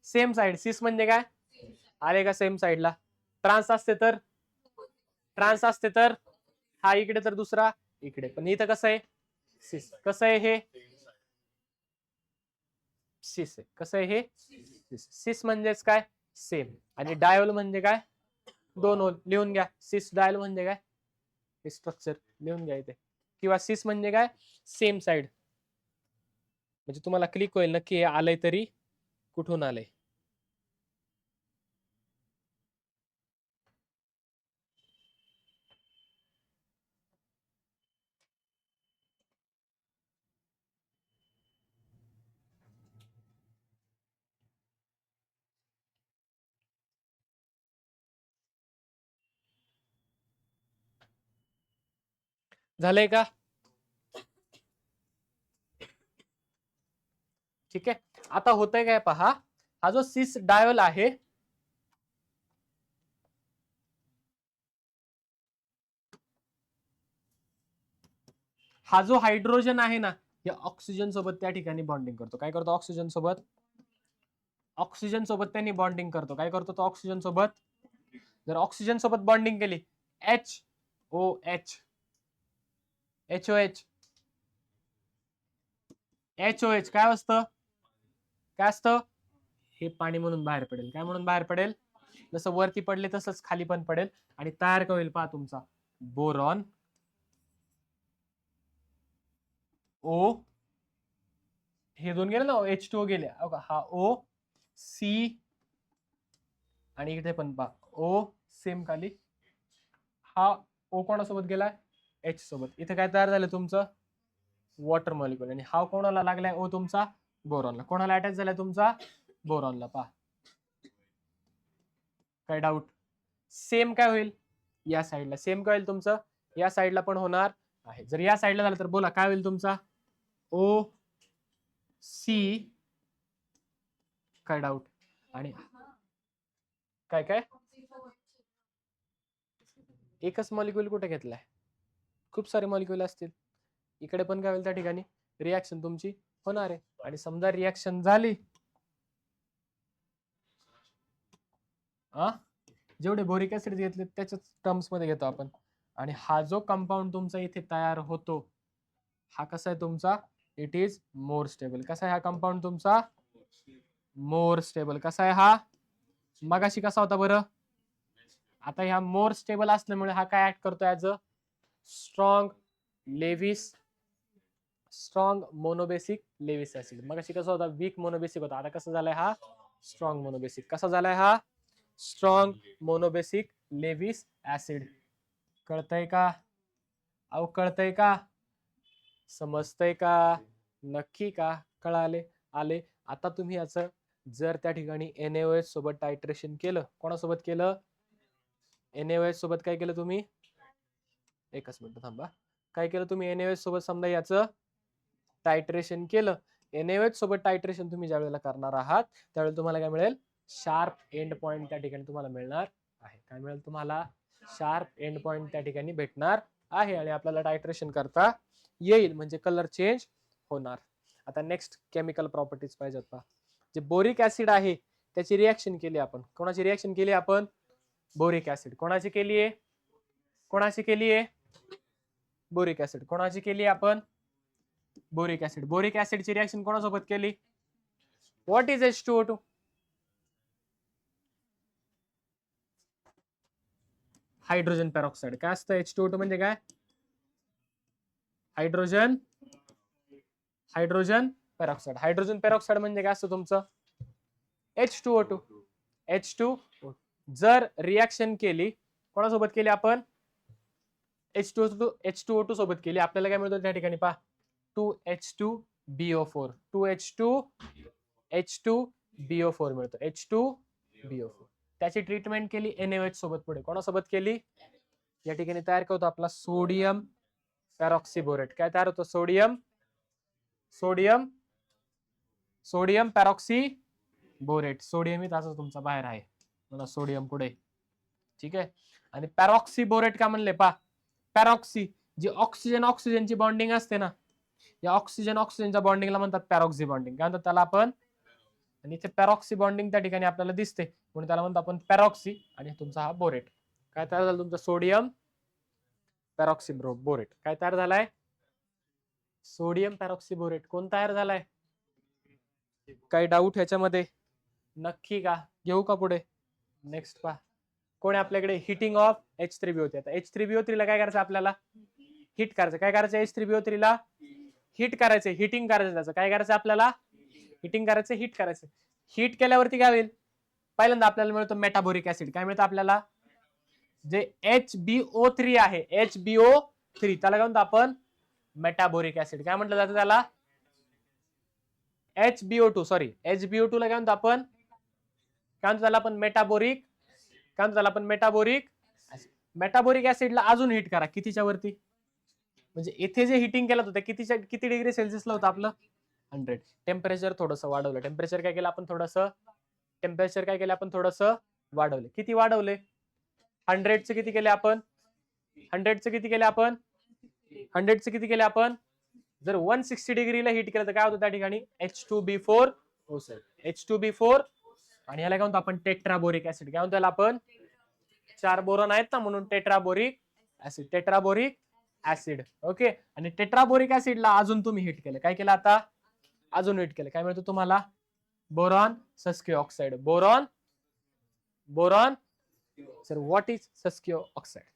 सेम साइड. सिस म्हणजे काय आले का सेम साइडला. ट्रान्स असते तर, ट्रान्स असते तर हा इकडे तर दुसरा इकडे, पण इथं कसं आहे सिस. कसं आहे हे सिस आहे. कसं आहे हे सिस. सिस म्हणजेच काय सेम, आणि डायोल म्हणजे काय दोन होल. लिहून घ्या, सिस डायल म्हणजे काय हे स्ट्रक्चर लिहून घ्या इथे. किंवा सिस म्हणजे काय सेम साइड, म्हणजे तुम्हाला क्लिक होईल नक्की हे आलंय तरी कुठून आलंय. झालंय का, ठीक आहे. आता होतंय काय पहा, हा जो सिस डायोल आहे हा जो हायड्रोजन आहे ना, या ऑक्सिजन सोबत त्या ठिकाणी बॉन्डिंग करतो. काय करतो? ऑक्सिजन सोबत त्यांनी बॉन्डिंग करतो. काय करतो तो ऑक्सिजन सोबत? जर ऑक्सिजन सोबत बॉन्डिंग केली, HOH HOH HOH काय असतं? काय असतं? हे पाणी म्हणून बाहेर पडेल. काय म्हणून बाहेर पडेल? जसं वरती पडले तसंच खाली पण पडेल आणि तयार काय होईल पहा तुमचा बोरॉन ओ, हे दोन गेले ना, H2O गेले. हा O C आणि इथे पण पहा O सेम खाली, हा O कोणासोबत गेलाय? H सोबत. इथे काय तयार झालं तुमचं? Water molecule. आणि हा कोणाला लागलाय? O तुमचा बोरॉनला. कोणाला अटॅच झालाय तुमचा? बोरॉनला. पहा काय डाऊट? सेम काय होईल या साईडला? सेम काय होईल तुमचं? या साईडला पण होणार आहे. जर या साईडला झालं तर बोला काय होईल तुमचा? O C. काय डाऊट? आणि काय काय एकच मॉलिक्युल कुठे घेतलाय? खूप सारे मॉलिक्युल असतील. इकडे पण काय होईल त्या ठिकाणी? रिॲक्शन तुमची होणार आहे. आणि समजा रिॲक्शन झाली, जेवढे बोरिक ऍसिड घेतले त्याच्याच टर्म्स मध्ये घेतो आपण. आणि हा जो कंपाऊंड तुमचा इथे तयार होतो, हा कसा आहे तुमचा? It is more stable. कसा आहे हा कंपाऊंड तुमचा? More stable. कसा आहे हा? मगाशी कसा होता बरं? आता ह्या मोर स्टेबल असल्यामुळे हा काय ऍक्ट करतो? As a strong Lewis, strong monobasic Lewis acid. मगाशी कसा होता? वीक मोनोबेसिक होता. आता कसं झालाय हा? Strong monobasic. कसा झालाय हा? Strong monobasic Lewis acid. कळतंय का? अहो कळतंय का? समजतंय का? नक्की का? कळाले? आले? आता तुम्ही याचं जर त्या ठिकाणी NaOH सोबत टायट्रेशन केलं, कोणासोबत केलं? NaOH सोबत काय केलं तुम्ही? एकच मिनिट थांबा. काय केलं तुम्ही? NaOH सोबत समजा याचं टायट्रेशन केलं. NaOH सोबत टायट्रेशन तुम्ही ज्या वेळेला करणार आहात त्यावेळेला तुम्हाला काय मिळेल? शार्प एंड पॉइंट त्या ठिकाणी तुम्हाला मिळणार आहे. काय मिळेल तुम्हाला? शार्प एंड पॉइंट त्या ठिकाणी भेटणार आहे आणि आपल्याला टायट्रेशन करता येईल, म्हणजे कलर चेंज होणार. आता नेक्स्ट केमिकल प्रॉपर्टीज पाहिजेत पहा. जे बोरिक ऍसिड आहे त्याची रिएक्शन केली आपण. कोणाची रिएक्शन केली आपण? Boric acid. कोणाची केली आहे? कोणाची केली आहे? Boric acid. कोणाची केली आपण? Boric acid. बोरिक ऍसिडची रिएक्शन कोणासोबत केली? What is H2O2? Hydrogen peroxide. काय असतं H2O2 म्हणजे काय? Hydrogen peroxide. हायड्रोजन पेरॉक्साइड म्हणजे काय असतं तुमचं? H2O2. H2O. जर रिएक्शन केली कोणासोबत केली आपण? H2O2 सोबत केली, आपल्याला काय मिळतं त्या ठिकाणी पहा? 2H2BO4. 2H2BO4 मिळतो. H2BO4. त्याची ट्रीटमेंट केली NaOH सोबत. पुढे कोणासोबत केली? या ठिकाणी तयार करतो आपला सोडियम पॅरॉक्सीबोरेट. काय तयार होतं? सोडियम पॅरॉक्सीबोरेट. सोडियम ही ताचा तुमचा बाहेर आहे, मला सोडियम पुढे. ठीक आहे. आणि पॅरॉक्सीबोरेट का म्हणले पहा? पॅरॉक्सी, जी ऑक्सिजनची बॉन्डिंग असते ना, या ऑक्सिजनच्या बॉन्डिंगला म्हणतात पॅरॉक्सी बॉन्डिंग. काय म्हणतात त्याला आपण? आणि इथे पॅरॉक्सी बॉन्डिंग त्या ठिकाणी आपल्याला दिसते म्हणून त्याला म्हणतो आपण पॅरॉक्सी. आणि तुमचा हा बोरेट. काय तयार झालं तुमचा? सोडियम पॅरॉक्सीबोरेट. काय तयार झालाय? सोडियम पॅरॉक्सीबोरेट. कोण तयार झालाय? काही डाऊट ह्याच्यामध्ये? नक्की का? घेऊ का पुढे? नेक्स्ट पहा. कोण आहे आपल्याकडे? Heating of H3BO3. आता H3BO3 ला काय करायचं आपल्याला? हिट करायचं. काय करायचं? H3BO3 ला हिट करायचं, हिटिंग करायचं. त्याचं काय करायचं आपल्याला? हिटिंग करायचं, हिट करायचं. हिट केल्यावरती काय होईल? पहिल्यांदा आपल्याला मिळतो मेटाबोरिक ऍसिड. काय मिळतं आपल्याला? जे HbO3 आहे, HbO3 त्याला काय म्हणतो आपण? मेटाबोरिक ऍसिड. काय म्हटलं जातं त्याला? HbO2. सॉरी, HbO2 ला काय म्हणतो आपण? काय म्हणतो त्याला आपण? मेटाबोरिक. काय म्हणतो त्याला आपण? मेटाबोरिक. मेटाबोरिक ऍसिडला अजून हिट करा. कितीच्या वरती? म्हणजे इथे जे हिटिंग केलं होतं किती डिग्री सेल्सिअसला होतं आपलं? 100. टेम्परेचर थोडंसं वाढवलं. टेम्परेचर काय केलं आपण थोडंसं वाढवले. किती वाढवले? 100चे किती केले आपण? 100चे किती केले आपण? 100चे किती केले आपण? जर 160 डिग्रीला हीट केलं तर काय होतं त्या ठिकाणी? H2B4 H2B4 आणि ह्याला काय म्हणतो आपण? टेट्राबोरिक ऍसिड. काय म्हणतो याला आपण? 4 बोरॉन आहेत ना, म्हणून टेट्राबोरिक ऍसिड. ओके. आणि टेट्राबोरिक ऍसिडला अजून तुम्ही हीट केलं. काय केलं आता? अजून हीट केलं. काय मिळतं तुम्हाला? Boron sesquioxide. Boron sir what is sesquioxide?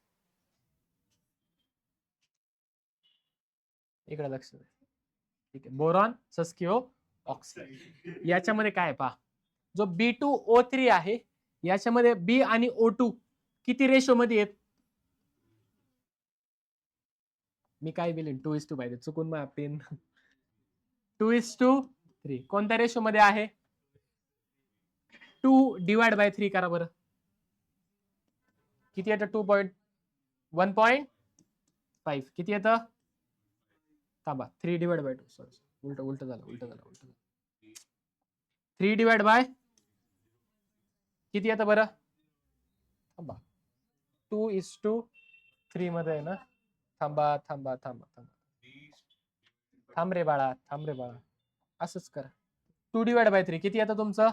इकडे लक्ष द्या. ठीक आहे. बोरॉन सस्किओ ऑक्साइड याच्यामध्ये काय पहा, जो B2O3 आहे याच्यामध्ये बी आणि O2 किती रेशो मध्ये आहेत? मी काय बिलीन 2:2 पाहिजे, चुकून मग पेन 2:3. कोणत्या रेशो मध्ये आहे? 2/3 करा बरं. किती येतं? 1.5 किती येतं? थांबा, 3/2. सॉरी, उलट झालं. 3/, किती येतं बरं? थांबा, 2:3 मध्ये आहे ना. थांबा. थांब रे बाळा. असंच करा. 2/3 किती येतं तुमचं?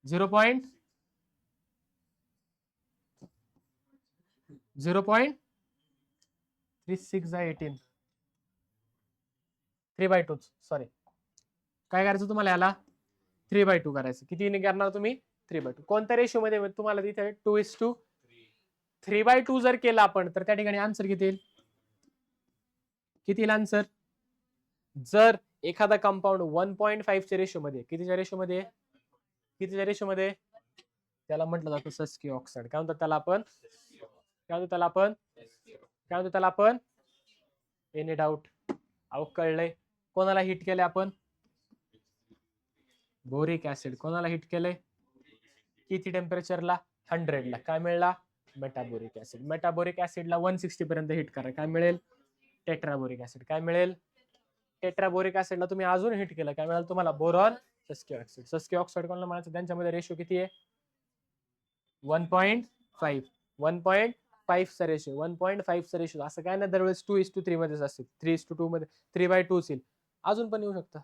0.36 18. 3/2. सॉरी, काय करायचं तुम्हाला याला? 3/2 करायचं. किती करणार तुम्ही? 3/2. कोणत्या रेशो मध्ये तुम्हाला तिथे? 2:3. 3/2 जर केला आपण तर त्या ठिकाणी आन्सर किती येईल? आन्सर? जर एखादा कंपाऊंड 1.5 च्या रेशो मध्ये, कितीच्या रेशो मध्ये? त्याला म्हटलं जातं सस्किओ ऑक्साइड. काय म्हणतात त्याला आपण? Any doubt? अहो कळलंय. कोणाला हिट केले आपण? Boric acid. कोणाला हिट केले? किती टेम्परेचरला? 100 ला. काय मिळाला? मेटाबोरिक ऍसिड. मेटाबोरिक ऍसिडला 160 पर्यंत हिट करा. काय मिळेल? टेट्राबोरिक ऍसिड. काय मिळेल? टेट्राबोरिक ऍसिडला तुम्ही अजून हिट केलं. काय मिळालं तुम्हाला? Boron sesquioxide. Sesquioxide कोणाला म्हणायचं? त्यांच्यामध्ये रेशो किती आहे? 1.5. 1.5 चा रेशो. 1.5 चा रेशो. असं काय नाही दरवेळेस 2:3 मध्येच असते. 3:2 मध्ये 3/2 येईल. अजून पण येऊ शकतं.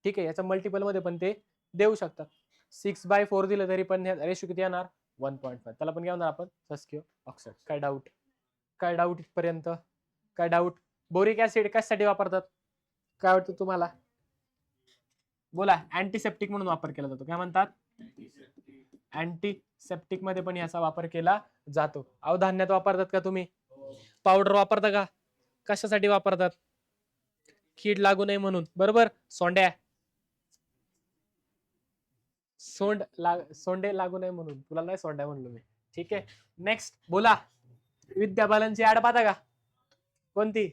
ठीक आहे. याचा मल्टिपल मध्ये पण ते देऊ शकतात. 6/4 दिलं तरी पण रेशो किती येणार? 1.5. त्याला पण काय म्हणणार आपण? सस्किओ ऑक्साइड. काय डाऊट पर्यंत? काय डाऊट? बोरिक ऍसिड कशासाठी वापरतात? काय वाटतं तुम्हाला? बोला. अँटीसेप्टिक म्हणून वापर केला जातो. काय म्हणतात? अँटीसेप्टिक मध्ये पण याचा वापर केला जातो. अहो धान्यात वापरतात का तुम्ही? पावडर वापरता का? कशासाठी वापरतात? कीड लागू नये म्हणून. बरोबर. सोंडे लागू नये म्हणून. तुला नाही सोंड्या म्हणलो मी. ठीक आहे. नेक्स्ट बोला. विद्या बालनची ऍड पाहता का? कोणती?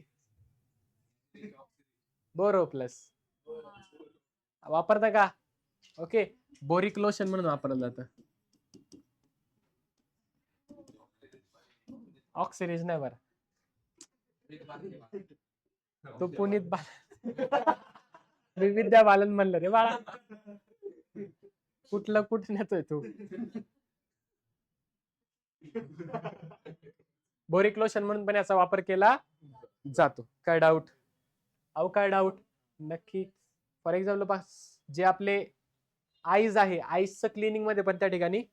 बोरो प्लस वापरता का? ओके. बोरिक लोशन म्हणून वापरलं जातं. ऑक्सिडेज नाही बरं. तो पुनीत मी विद्या बालन म्हणलं रे बाळा. कुठं नेतोय तू? बोरिक लोशन म्हणून पण याचा वापर केला जातो. काय डाऊट? अहो काय डाऊट? नक्की. फॉर एक्झाम्पल जे आपले आईज आहे, आईजचं क्लिनिंग मध्ये पण त्या ठिकाणी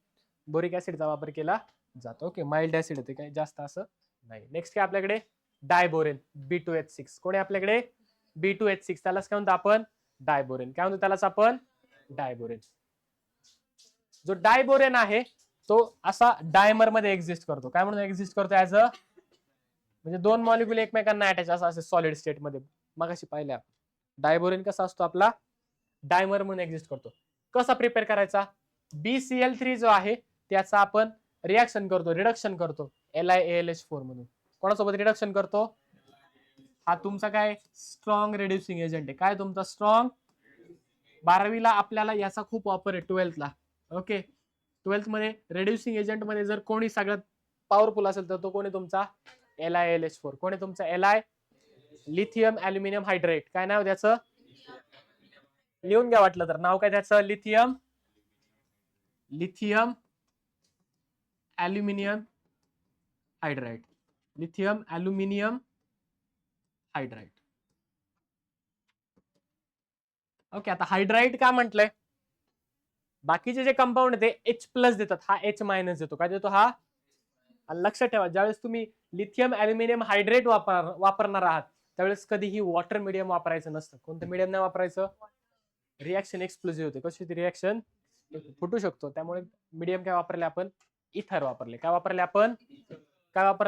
बोरिक ऍसिडचा वापर केला जातो. ओके. माइल्ड ऍसिड होते, काही जास्त असं नाही. नेक्स्ट काय आपल्याकडे? डायबोरेन. B2H6. कोण आहे आपल्याकडे? B2H6. त्यालाच काय म्हणतो आपण? डायबोरेन. काय म्हणतो त्यालाच आपण? डायबोरेन. जो डायबोरेन आहे तो असा डायमर मध्ये एक्झिस्ट करतो. काय म्हणून एक्झिस्ट करतो? ऍज अ, म्हणजे दोन मॉलिक्युल एकमेकांना अटॅच असं सॉलिड स्टेट मध्ये. मगाशी पाहिलं आपण. डायबोरेन कसा असतो आपला? डायमर म्हणून एक्झिस्ट करतो. कसा प्रिपेअर करायचा? BCl3 जो आहे त्याचा आपण रिडक्शन करतो LiAlH4 म्हणून. कोणासोबत रिडक्शन करतो? हा तुमचा काय? स्ट्रॉंग रिड्युसिंग एजंट आहे. काय तुमचा? स्ट्रॉंग. 12वीला आपल्याला याचा खूप वापर आहे. 12thला. ओके. 12th मध्ये रिड्युसिंग एजंट मध्ये जर कोणी सगळ्यात पॉवरफुल असेल तर तो कोणी तुमचा? LiAlH4. कोणी तुमचा? Lithium aluminium hydrate. काय नाव त्याचं? लिहून घ्या वाटलं तर. नाव काय त्याचं? Lithium aluminium hydride. Lithium aluminium hydride. Okay, आता हायड्राइड का म्हटलंय? बाकीचे जे कंपाऊंड ते H प्लस देतात, हा H मायनस देतो. काय देतो हा? लक्षात ठेवा, ज्यावेळेस तुम्ही लिथियम ॲल्युमिनियम हायड्रेट वापरणार आहात त्यावेळेस कधीही वॉटर मीडियम वापरायचं नसतं. कोणतं मीडियम नाही वापरायचं? रिॲक्शन एक्सप्लोजिव्ह होते. कशी ती रिॲक्शन? फुटू शकतो. त्यामुळे मीडियम काय वापरले आपण? इथर वापरले. काय वापरले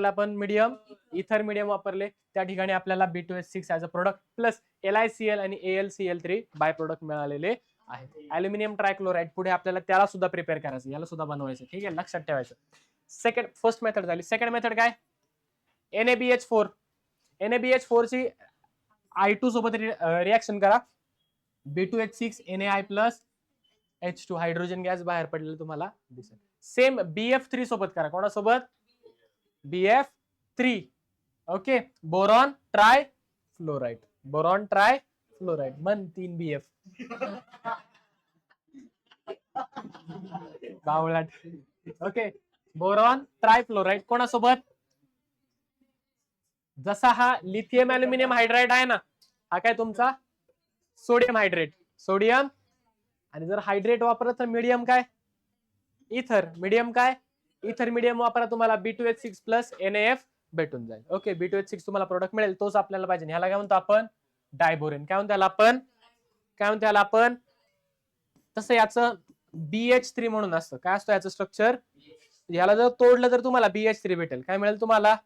आपण? मीडियम इथर मीडियम वापरले. त्या ठिकाणी आपल्याला B2H6 as a product plus LiCl आणि AlCl3 बाय प्रोडक्ट मिळालेले आहेत. ॲल्युमिनियम ट्रायक्लोराइड पुढे आपल्याला त्याला सुद्धा प्रिपेअर करायचं, याला सुद्धा बनवायचं. ठीक आहे, लक्षात ठेवायचं. फर्स्ट मेथड झाली. सेकंड मेथड काय? NaBH4. NaBH4 ची I2 सोबत रिॲक्शन करा. B2H6 NaI plus H2 hydrogen gas बाहेर पडलेला तुम्हाला दिसेल. सेम BF3 सोबत करा. कोणासोबत? BF3. Okay, boron try fluoride. मन 3 BF. बावळाट. ओके, बोरॉन ट्रायफ्लोराइड कोणासोबत? जसा हा लिथियम ॲल्युमिनियम हायड्राइड आहे ना, हा काय तुमचा? Sodium hydrate. सोडियम, आणि जर हायड्रेट वापरलं तर मीडियम काय? इथर. मीडियम काय? इथर मीडियम वापरा, तुम्हाला B2H6 प्लस NaF भेटून जाईल. ओके, B2H6 तुम्हाला प्रोडक्ट मिळेल, तोच आपल्याला पाहिजे. ह्याला काय म्हणतो आपण? डायबोरेन. काय म्हणतो आपण? तसं याचं BH3 म्हणून असतं. काय असतं याचं स्ट्रक्चर? याला जर तोडलं तर तुम्हाला BH3 भेटेल. काय मिळेल तुम्हाला?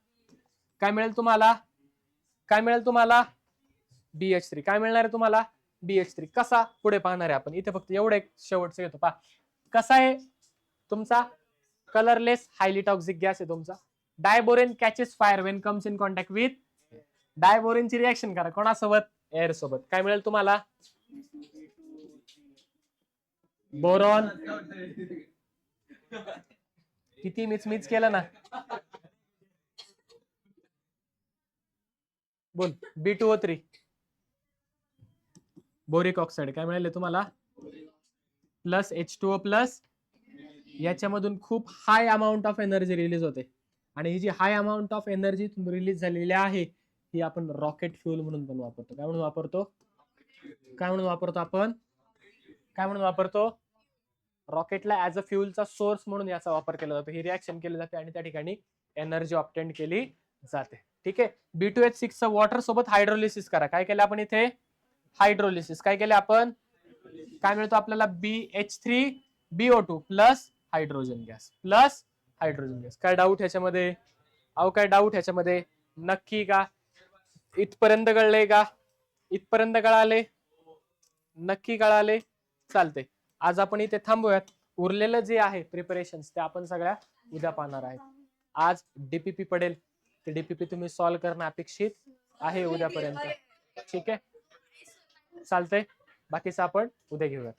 BH3. काय मिळणार आहे तुम्हाला? BH3. कसा? पुढे पाहणार आहे आपण. इथे फक्त एवढं एक शेवटचं घेतो. पहा कसा आहे तुमचा? कलरलेस हायली टॉक्सिक गॅस आहे तुमचा. Diborane catches fire when comes in contact with. डायबोरेनची रिॲक्शन करा. कोणासोबत? एअर सोबत. काय मिळेल तुम्हाला? बोरॉन. किती मिच केलं ना. बोल. B2O3 boric oxide. काय मिळाले तुम्हाला? Plus H2O plus. याच्यामधून खूप high amount of energy release होते, आणि ही जी high amount of energy release झालेली आहे ही आपण रॉकेट फ्युल म्हणून पण वापरतो. काय म्हणून वापरतो? रॉकेटला ऍज अ फ्युलचा सोर्स म्हणून याचा वापर केला जातो. ही रिॲक्शन केली जाते आणि त्या ठिकाणी एनर्जी ऑब्टेन केली जाते. ठीक आहे. B2H6 चं वॉटर सोबत हायड्रोलिसिस करा. काय केलं आपण इथे? हायड्रोलिसिस. काय केले आपण? काय मिळतो आपल्याला? BH3BO2 plus hydrogen gas. काय डाऊट ह्याच्यामध्ये? काय डाऊट ह्याच्यामध्ये? नक्की का? इथपर्यंत कळले का? कळाले? नक्की कळाले? चालते. आज आपण इथे थांबूयात. उरलेलं जे आहे प्रिपरेशन ते आपण सगळ्या उद्या पाहणार आहेत. आज DPP पडेल, ते DPP तुम्ही सॉल्व्ह करणं अपेक्षित आहे उद्यापर्यंत. ठीक आहे, चालतंय. बाकीचं आपण उद्या घेऊयात.